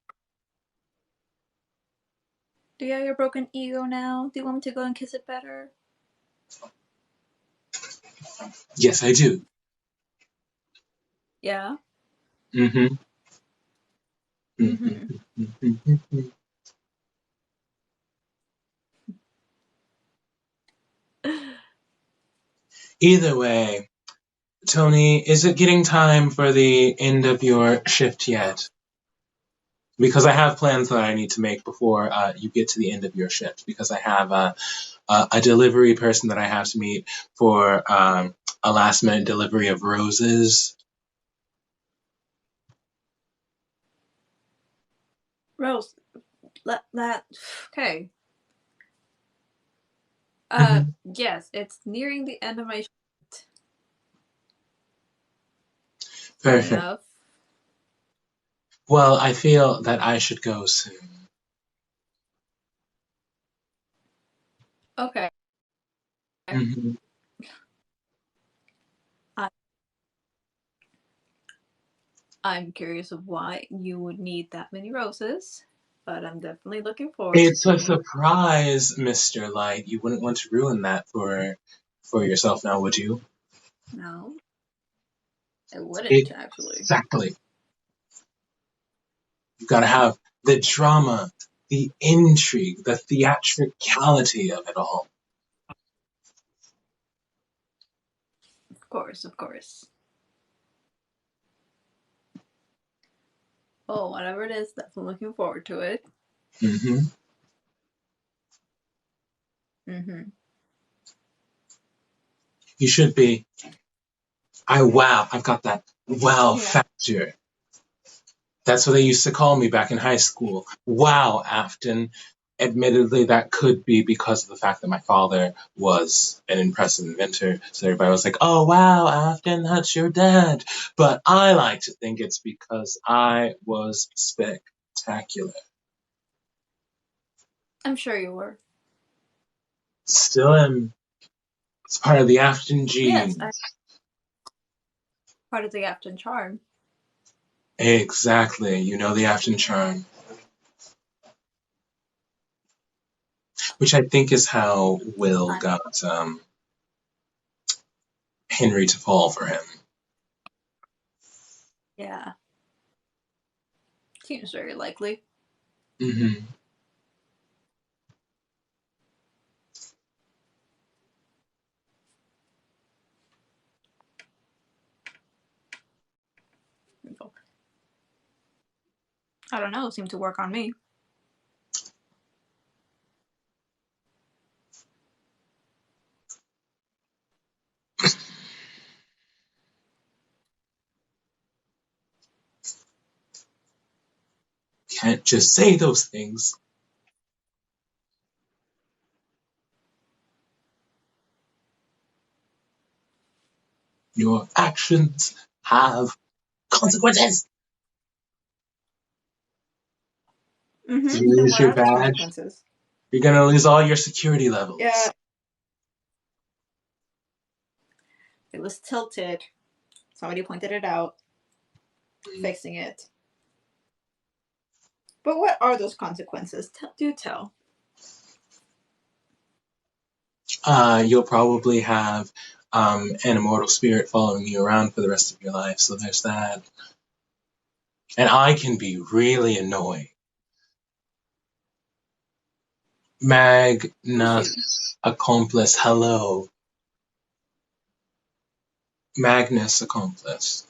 Do you have your broken ego now? Do you want me to go and kiss it better? Yes, I do. Yeah. Mm-hmm. Mm-hmm. Mm-hmm. Either way, Tony, is it getting time for the end of your shift yet? Because I have plans that I need to make before you get to the end of your shift. Because I have a delivery person that I have to meet for a last minute delivery of roses. Rose, let that. Okay. Mm-hmm. Yes, it's nearing the end of my shift. Funny Perfect. enough. Well, I feel that I should go soon. Okay. Mm-hmm. I, I'm curious of why you would need that many roses, but I'm definitely looking forward to It's a seeing. surprise, Mr. Light. You wouldn't want to ruin that for yourself now, would you? No, I wouldn't actually. Exactly. You've got to have the drama, the intrigue, the theatricality of it all. Of course, of course. Oh, whatever it is, definitely looking forward to it. Hmm. Mm-hmm. You should be. Wow, I've got that wow Yeah. factor. That's what they used to call me back in high school. Wow, Afton. Admittedly, that could be because of the fact that my father was an impressive inventor. So everybody was like, oh, wow, Afton, that's your dad. But I like to think it's because I was spectacular. I'm sure you were. Still am. It's part of the Afton Yes, gene. part of the Afton charm. Exactly. You know the Afton charm. Which I think is how Will got Henry to fall for him. Yeah. Seems very likely. Mm-hmm. I don't know. It seemed to work on me. Can't just say those things. Your actions have consequences. Mm-hmm. You And lose what your are those badge, consequences? you're gonna lose all your security levels. Yeah. It was tilted. Somebody pointed it out. Fixing it. But what are those consequences? Do tell. You'll probably have an immortal spirit following you around for the rest of your life, so there's that. And I can be really annoying. Magnus Accomplice, hello. Magnus Accomplice.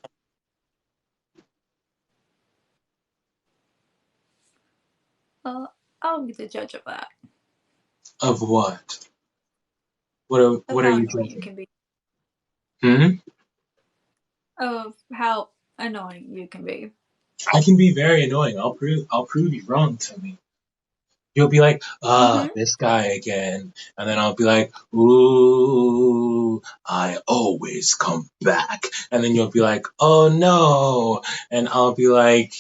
I'll be the judge of that. Of what? Of What are how you annoying you judging? can be. Hmm? Of how annoying you can be. I can be very annoying. I'll prove you wrong to me. You'll be like, Mm-hmm. this guy again. And then I'll be like, ooh, I always come back. And then you'll be like, oh no. And I'll be like,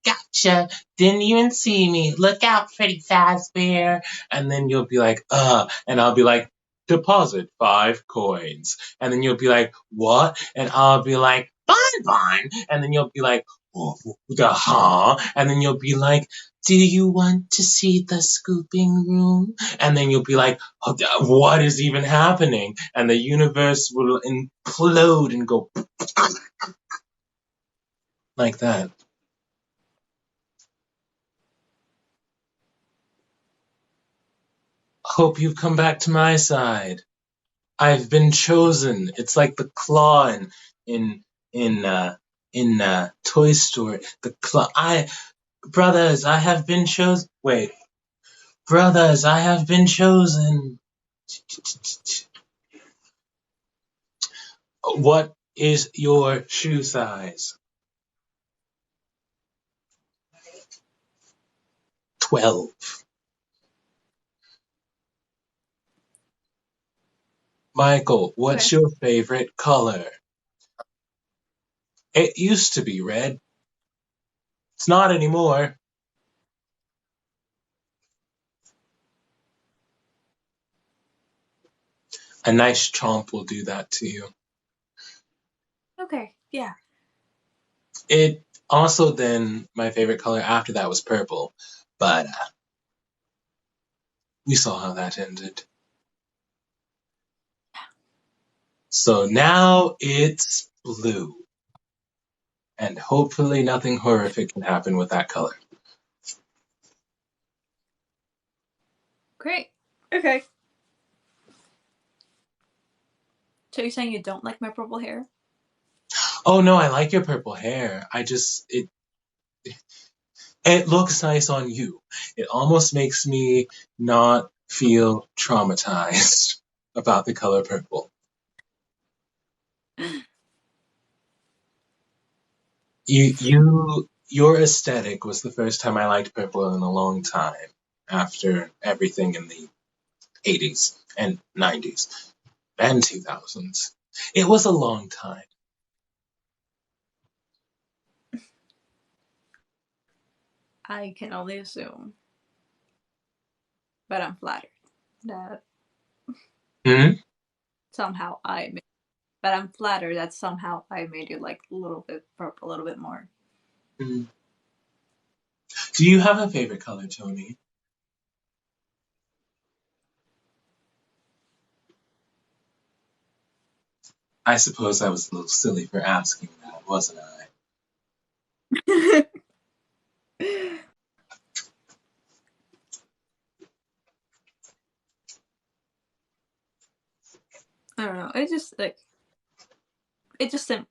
gotcha. Didn't even see me. Look out, Freddy Fazbear. And then you'll be like, and I'll be like, deposit 5 coins. And then you'll be like, what? And I'll be like, bon. And then you'll be like, oh, and then you'll be like, do you want to see the scooping room? And then you'll be like, oh, what is even happening? And the universe will implode and go like that. Hope you've come back to my side. I've been chosen. It's like the claw in in uh, Toy Story. The claw. Brothers, I have been chosen. Wait, brothers, I have been chosen. What is your shoe size? 12. Michael, Okay. what's your favorite color? It used to be red. It's not anymore. A nice chomp will do that to you. Okay. Yeah. It also then my favorite color after that was purple, but we saw how that ended. So now it's blue, and hopefully nothing horrific can happen with that color. Great. Okay. So you're saying you don't like my purple hair? Oh no, I like your purple hair. It looks nice on you. It almost makes me not feel traumatized about the color purple. Your aesthetic was the first time I liked purple in a long time after everything in the 80s and 90s and 2000s. It was a long time. I can only assume. but I'm flattered that Hmm? somehow I made. But I'm flattered that somehow I made you like a little bit purple, a little bit more. Mm. Do you have a favorite color, Tony? I suppose I was a little silly for asking that, wasn't I? I don't know. It just like it just seemed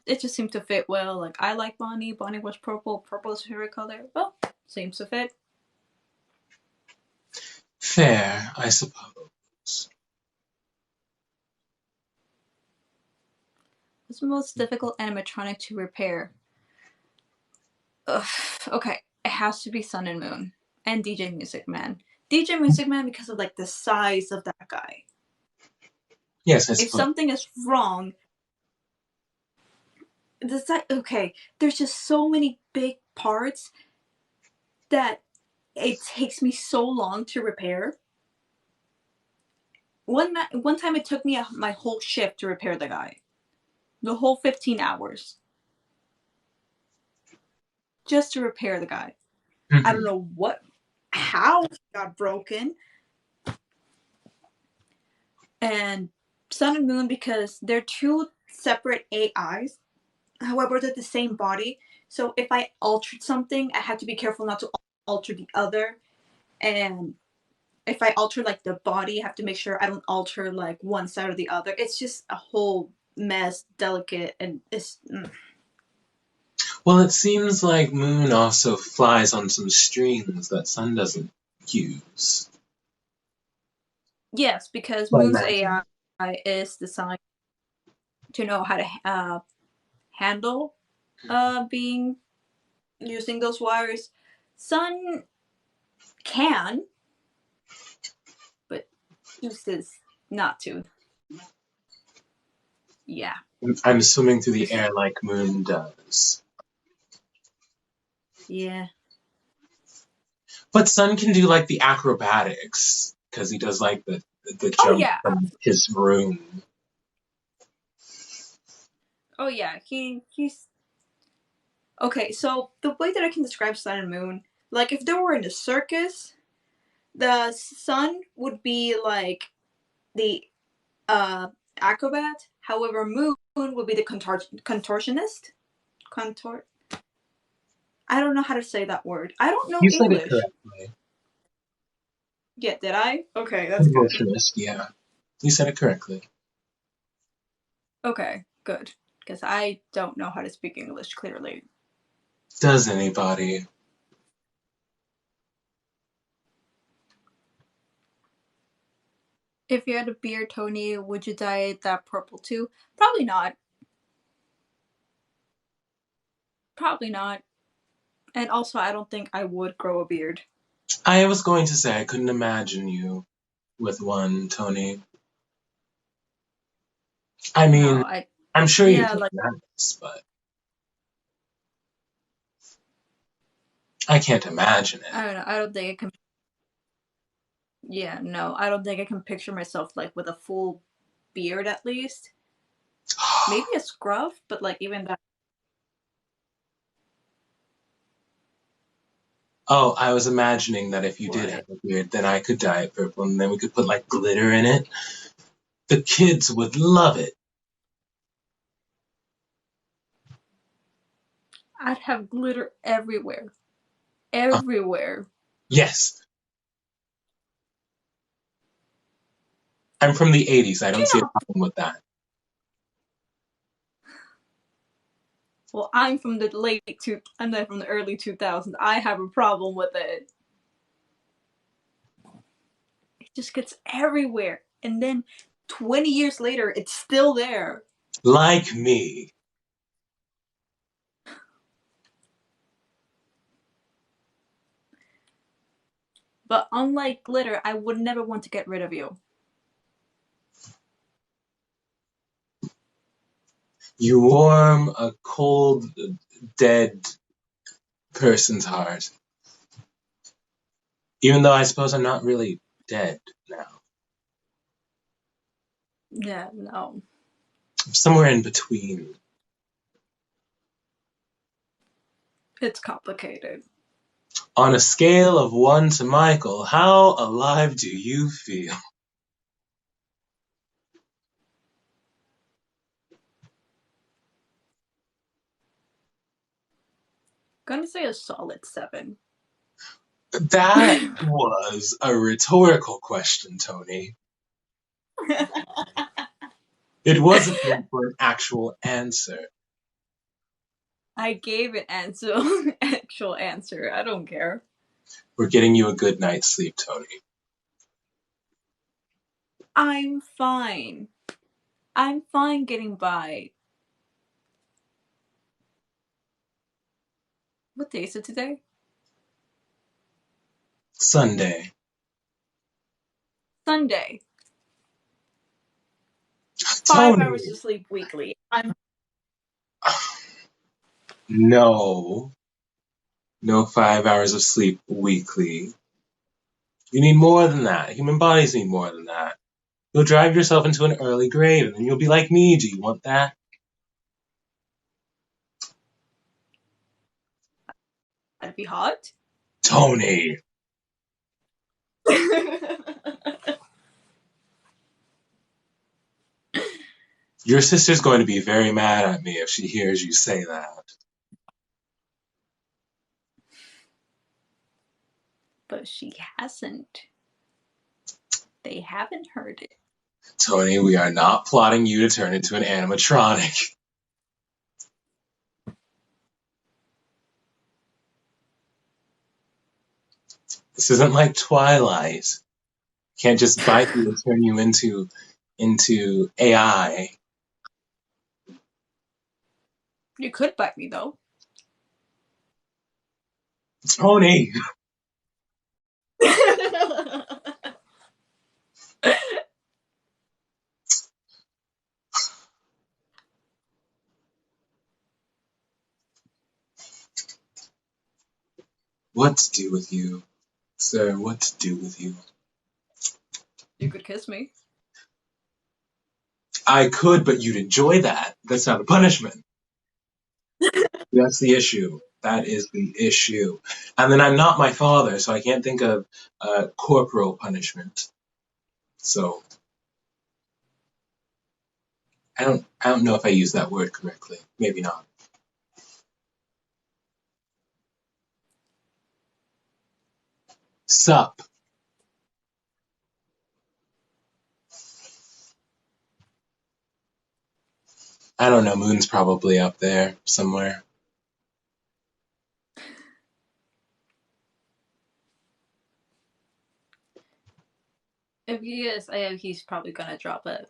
it just seemed to fit well. Like I like Bonnie. Bonnie was purple. Purple is her favorite color. Well, seems to fit. Fair, I suppose. What's the most difficult animatronic to repair? Ugh, okay, it has to be Sun and Moon and DJ Music Man. DJ Music Man because of like the size of that guy. Yes, I If suppose. something is wrong, okay, there's just so many big parts that it takes me so long to repair. One time it took me my whole shift to repair the guy. The whole 15 hours just to repair the guy. I don't Mm-hmm. know how it got broken. And Sun and Moon because they're two separate AIs. However, they're the same body. So if I altered something, I have to be careful not to alter the other. And if I alter like the body, I have to make sure I don't alter like one side or the other. It's just a whole mess, delicate, and it's. Well, it seems like Moon also flies on some strings that Sun doesn't use. Yes, because I Moon's imagine. AI is designed to know how to handle being using those wires. Sun can, but chooses not to. Yeah. I'm swimming through the Just air like Moon does. yeah. But Sun can do like the acrobatics because he does like the Oh jump yeah. from his room. Oh yeah. He's okay. So the way that I can describe Sun and Moon, like if they were in a circus, the Sun would be like the uh acrobat. However, Moon would be the contortionist. Contor. I don't know how to say that word. I don't know You said it English. correctly. Yeah, did I? Okay, that's good. Contortionist, yeah. You said it correctly. Okay, good. Because I don't know how to speak English clearly. Does anybody? If you had a beard, Tony, would you dye that purple too? Probably not. Probably not. And also, I don't think I would grow a beard. I was going to say I couldn't imagine you with one, Tony. I No, mean, I'm sure you'd yeah, look like, nice, but I can't imagine I it. don't know. I don't think I can. Yeah, no, I don't think I can picture myself like with a full beard at least. Maybe a scruff, but like even that. Oh, I was imagining that if you did What? have a beard, then I could dye it purple and then we could put like glitter in it. The kids would love it. I'd have glitter everywhere. Uh, Everywhere. yes, I'm from the 80s. I Do don't you see a know? problem with that. Well, I'm from the I'm not from the early 2000s. I have a problem with it. It just gets everywhere, and then 20 years later, it's still there. Like me. But unlike glitter, I would never want to get rid of you. You warm a cold, dead person's heart. Even though I suppose I'm not really dead now. Yeah, no. I'm somewhere in between. It's complicated. On a scale of 1 to Michael, how alive do you feel? Gonna say a solid 7. That was a rhetorical question, Tony. It wasn't meant for an actual answer. I gave an actual answer. I don't care. We're getting you a good night's sleep, Tony. I'm fine. I'm fine getting by. What day is it today? Sunday. Sunday. 5 Tony! hours of sleep weekly. I'm No. No 5 hours of sleep weekly. You need more than that. Human bodies need more than that. You'll drive yourself into an early grave, and you'll be like me. Do you want that? That'd be hot. Tony! Your sister's going to be very mad at me if she hears you say that. But she hasn't. They haven't heard it. Tony, we are not plotting you to turn into an animatronic. This isn't like Twilight. Can't just bite you and turn you into AI. You could bite me though. Tony! What to do with you? Sir, what to do with you? You could kiss me. I could, but you'd enjoy that. That's not a punishment. That's the issue. That is the issue. And then I'm not my father, so I can't think of corporal punishment. So I don't know if I use that word correctly. Maybe not. Sup. I don't know. Moon's probably up there somewhere. If he is, he's probably gonna drop a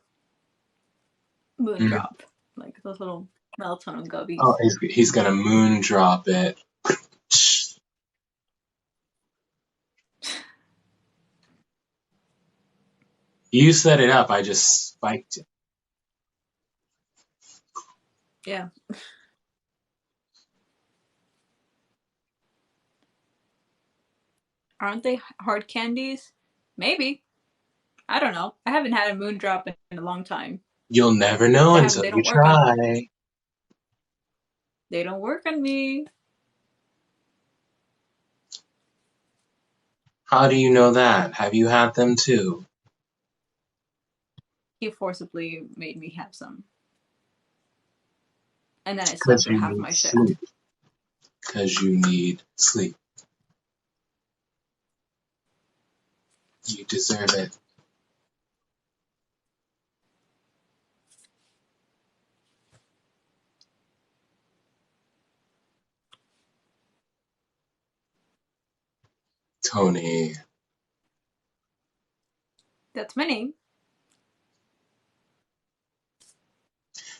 moon Mm. drop. Like those little melatonin gubbies. Oh, he's gonna moon drop it. You set it up. I just spiked it. Yeah. Aren't they hard candies? Maybe. I don't know. I haven't had a moon drop in a long time. You'll never know until They you don't work on me. try. They don't work on me. How do you know that? Have you had them too? He forcibly made me have some. And then I slept Because through you half need my shift. sleep. Because you need sleep. You deserve it. Tony. That's my name.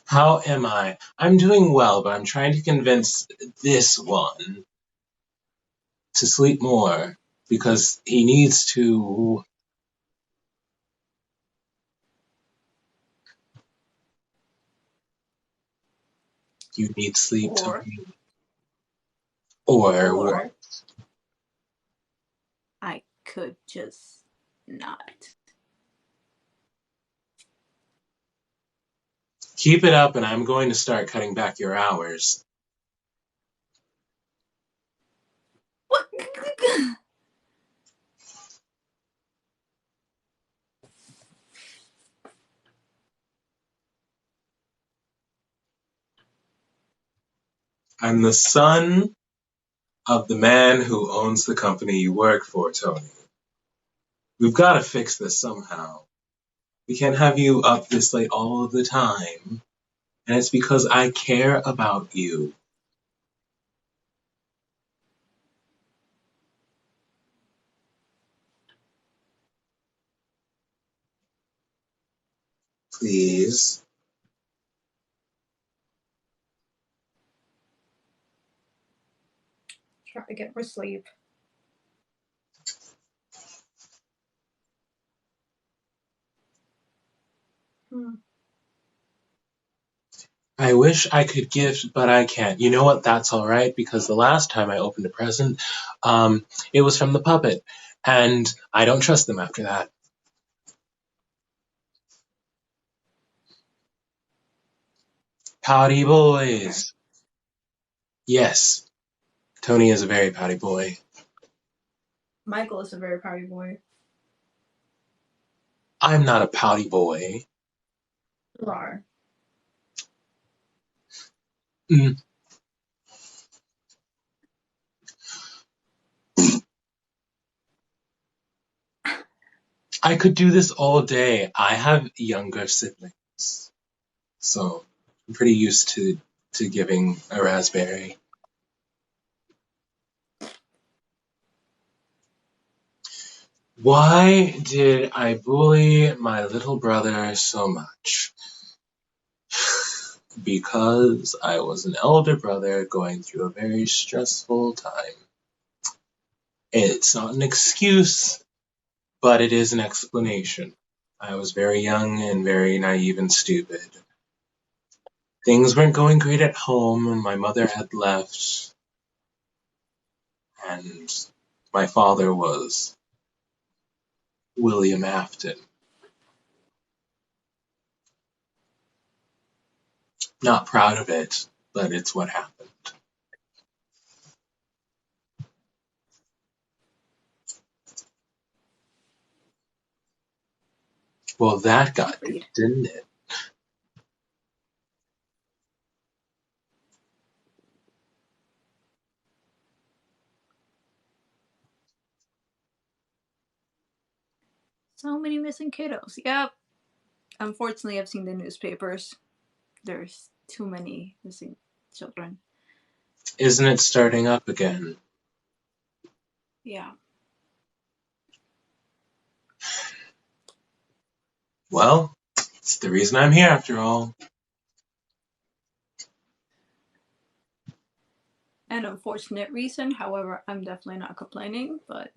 How am I? I'm doing well, but I'm trying to convince this one to sleep more because he needs to. You need sleep, Or Tony. Or what? I could just not. Keep it up, and I'm going to start cutting back your hours. What? I'm the son of the man who owns the company you work for, Tony. We've got to fix this somehow. We can't have you up this late all of the time. And it's because I care about you. Please. Try to get more sleep. I wish I could gift, but I can't. You know what? That's all right, because the last time I opened a present, it was from the puppet, and I don't trust them after that. Pouty boys. Yes, Tony is a very pouty boy. Michael is a very pouty boy. I'm not a pouty boy. You are. Mm. I could do this all day. I have younger siblings, so I'm pretty used to giving a raspberry. Why did I bully my little brother so much? Because I was an elder brother going through a very stressful time. It's not an excuse, but it is an explanation. I was very young and very naive and stupid. Things weren't going great at home, and my mother had left, and my father was William Afton. Not proud of it, but it's what happened. Well, that got deep, didn't it? So many missing kiddos. Yep. Unfortunately, I've seen the newspapers. There's too many missing children. Isn't it starting up again? Yeah. Well, it's the reason I'm here after all. An unfortunate reason, however, I'm definitely not complaining, but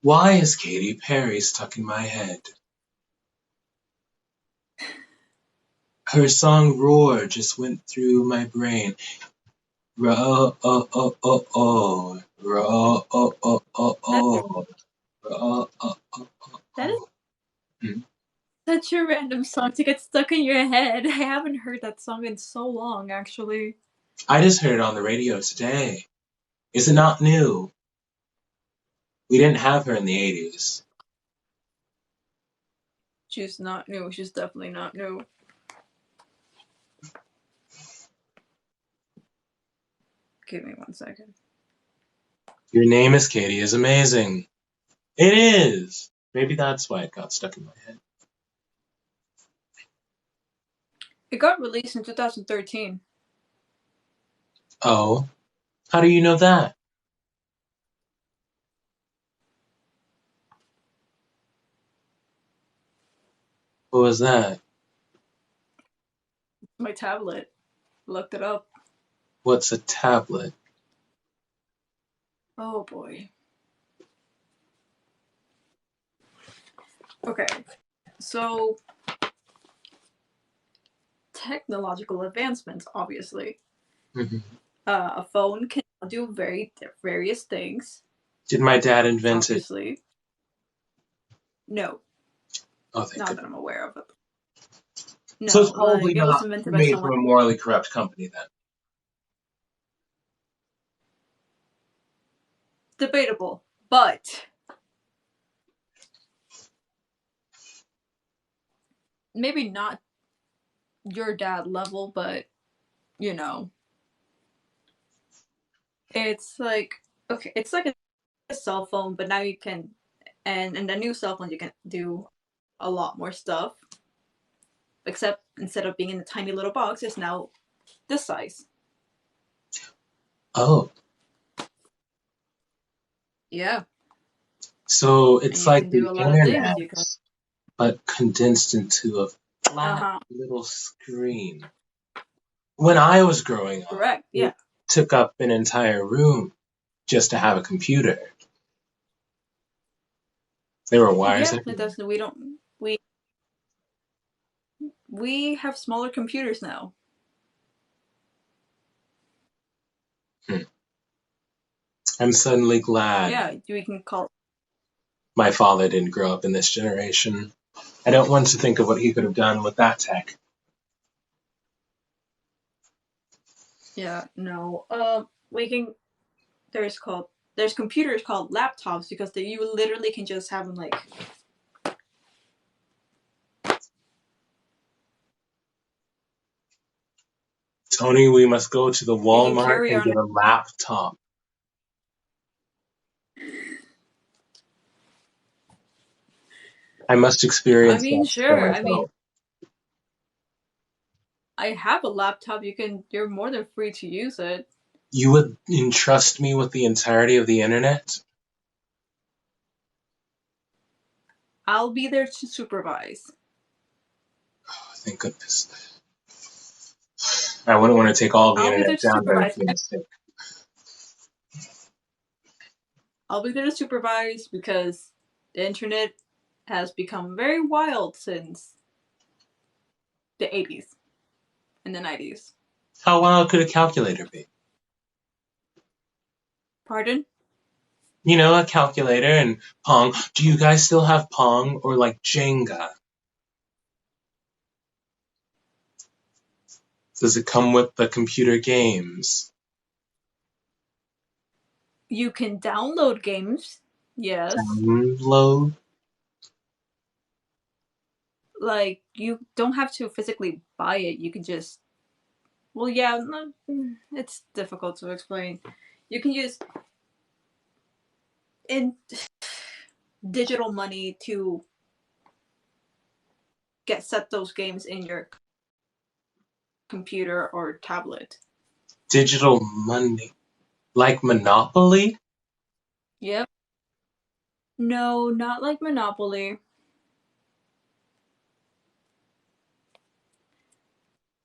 Why is Katy Perry stuck in my head? Her song Roar just went through my brain. Ro oh oh oh oh. Ro oh oh oh oh. Ro oh oh that is oh. such a random song to get stuck in your head. I haven't heard that song in so long, actually. I just heard it on the radio today. Is it not new? We didn't have her in the 80s. She's not new. She's definitely not new. Give me 1 second. Your name is Katy is amazing. It is. Maybe that's why it got stuck in my head. It got released in 2013. Oh, how do you know that? What was that? My tablet. Looked it up. What's a tablet? Oh boy. Okay. So technological advancements, obviously. Mm-hmm. A phone can do various things. Did my dad invent it? Obviously. No, Oh, thank not that goodness. I'm aware of it. So it's No, probably like it was not invented by made someone. from a morally corrupt company then. Debatable, but maybe not your dad level, but you know, it's like okay, it's like a cell phone, but now you can, and in the new cell phone you can do a lot more stuff. Except instead of being in a tiny little box, it's now this size. Oh, Yeah, so and it's you like can do the a lot of things. internet, You can. but condensed into a Uh flat huh. little screen. When I was growing up, Correct. Yeah. it took up an entire room just to have a computer. There were wires Yeah, it everywhere. does. We don't. We have smaller computers now. Hmm. I'm suddenly glad Yeah, we can call. my father didn't grow up in this generation. I don't want to think of what he could have done with that tech. Yeah, no. We can. There's called. There's computers called laptops because you literally can just have them like. Tony, we must go to the You can Walmart carry and on. get a laptop. I must I experience mean, that for sure. I mean, myself. I have a laptop. You can. You're more than free to use it. You would entrust me with the entirety of the internet? I'll be there to supervise. Oh, thank goodness. I wouldn't want to take all of the I'll be internet there to down to supervise. infinite stick. I'll be there to supervise because the internet has become very wild since the 80s and the 90s. How wild could a calculator be? Pardon? You know, a calculator and Pong. Do you guys still have Pong or like Jenga? Does it come with the computer games? You can download games, yes. Download? Like, you don't have to physically buy it. You can just. Well, yeah, it's difficult to explain. You can use in digital money to set those games in your computer or tablet. Digital money? Like Monopoly? Yep. No, not like Monopoly.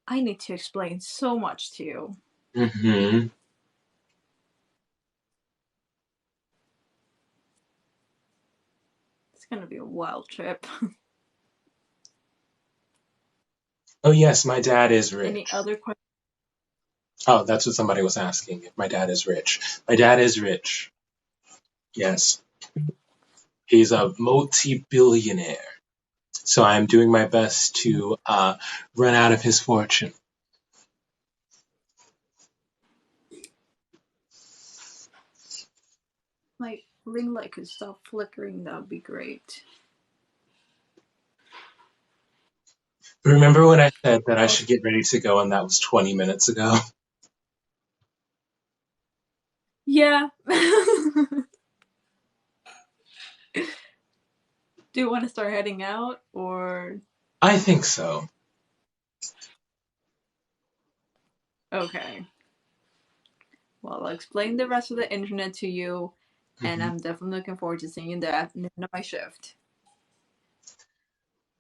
I need to explain so much to you. Mm-hmm. It's gonna be a wild trip. Oh yes, my dad is Any rich. other questions? Oh, that's what somebody was asking, if my dad is rich. My dad is rich. Yes. He's a multi-billionaire. So I'm doing my best to run out of his fortune. My ring light could stop flickering, that would be great. Remember when I said that I Oh, should get ready to go and that was 20 minutes ago? yeah. Do you want to start heading out or I think so. okay? Well, I'll explain the rest of the internet to you, and Mhm. I'm definitely looking forward to seeing you there at the end of my shift.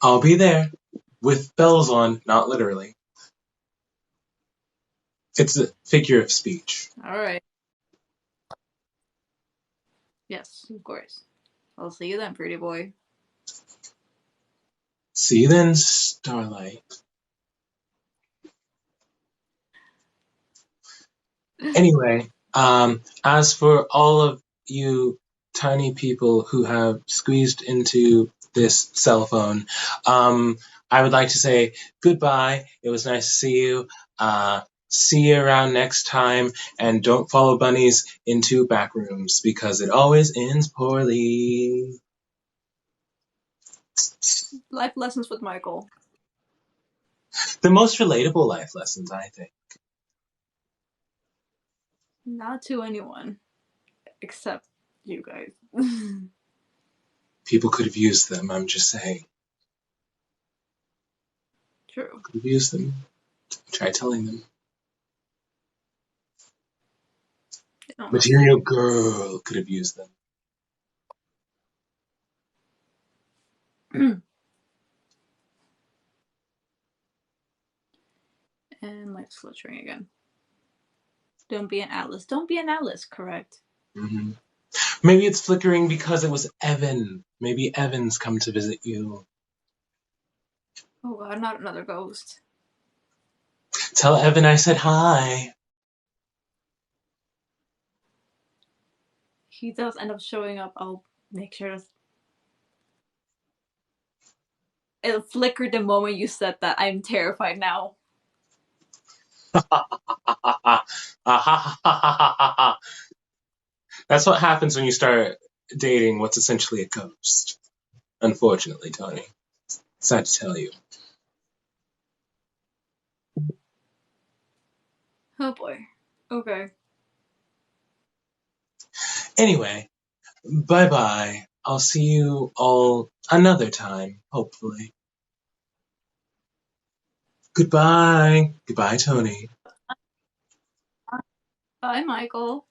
I'll be there with bells on, not literally. It's a figure of speech. All right. Yes, of course. I'll see you then, pretty boy. See you then, Starlight. Anyway, as for all of you tiny people who have squeezed into this cell phone, I would like to say goodbye. It was nice to see you. See you around next time, and don't follow bunnies into back rooms because it always ends poorly. Life lessons with Michael. The most relatable life lessons, I think. Not to anyone except you guys. People could have used them, I'm just saying. True. Could have used them. Try telling them. Material Girl could have used them. And light flickering again. Don't be an Atlas. Don't be an Atlas, correct? Mm-hmm. Maybe it's flickering because it was Evan. Maybe Evan's come to visit you. Oh god, not another ghost. Tell Evan I said hi. He does end up showing up. I'll make sure to. It flickered the moment you said that. I'm terrified now. That's what happens when you start dating what's essentially a ghost. Unfortunately, Tony. Sad to tell you. Oh boy. Okay. Anyway, bye-bye. I'll see you all another time, hopefully. Goodbye. Goodbye, Tony. Bye, Michael.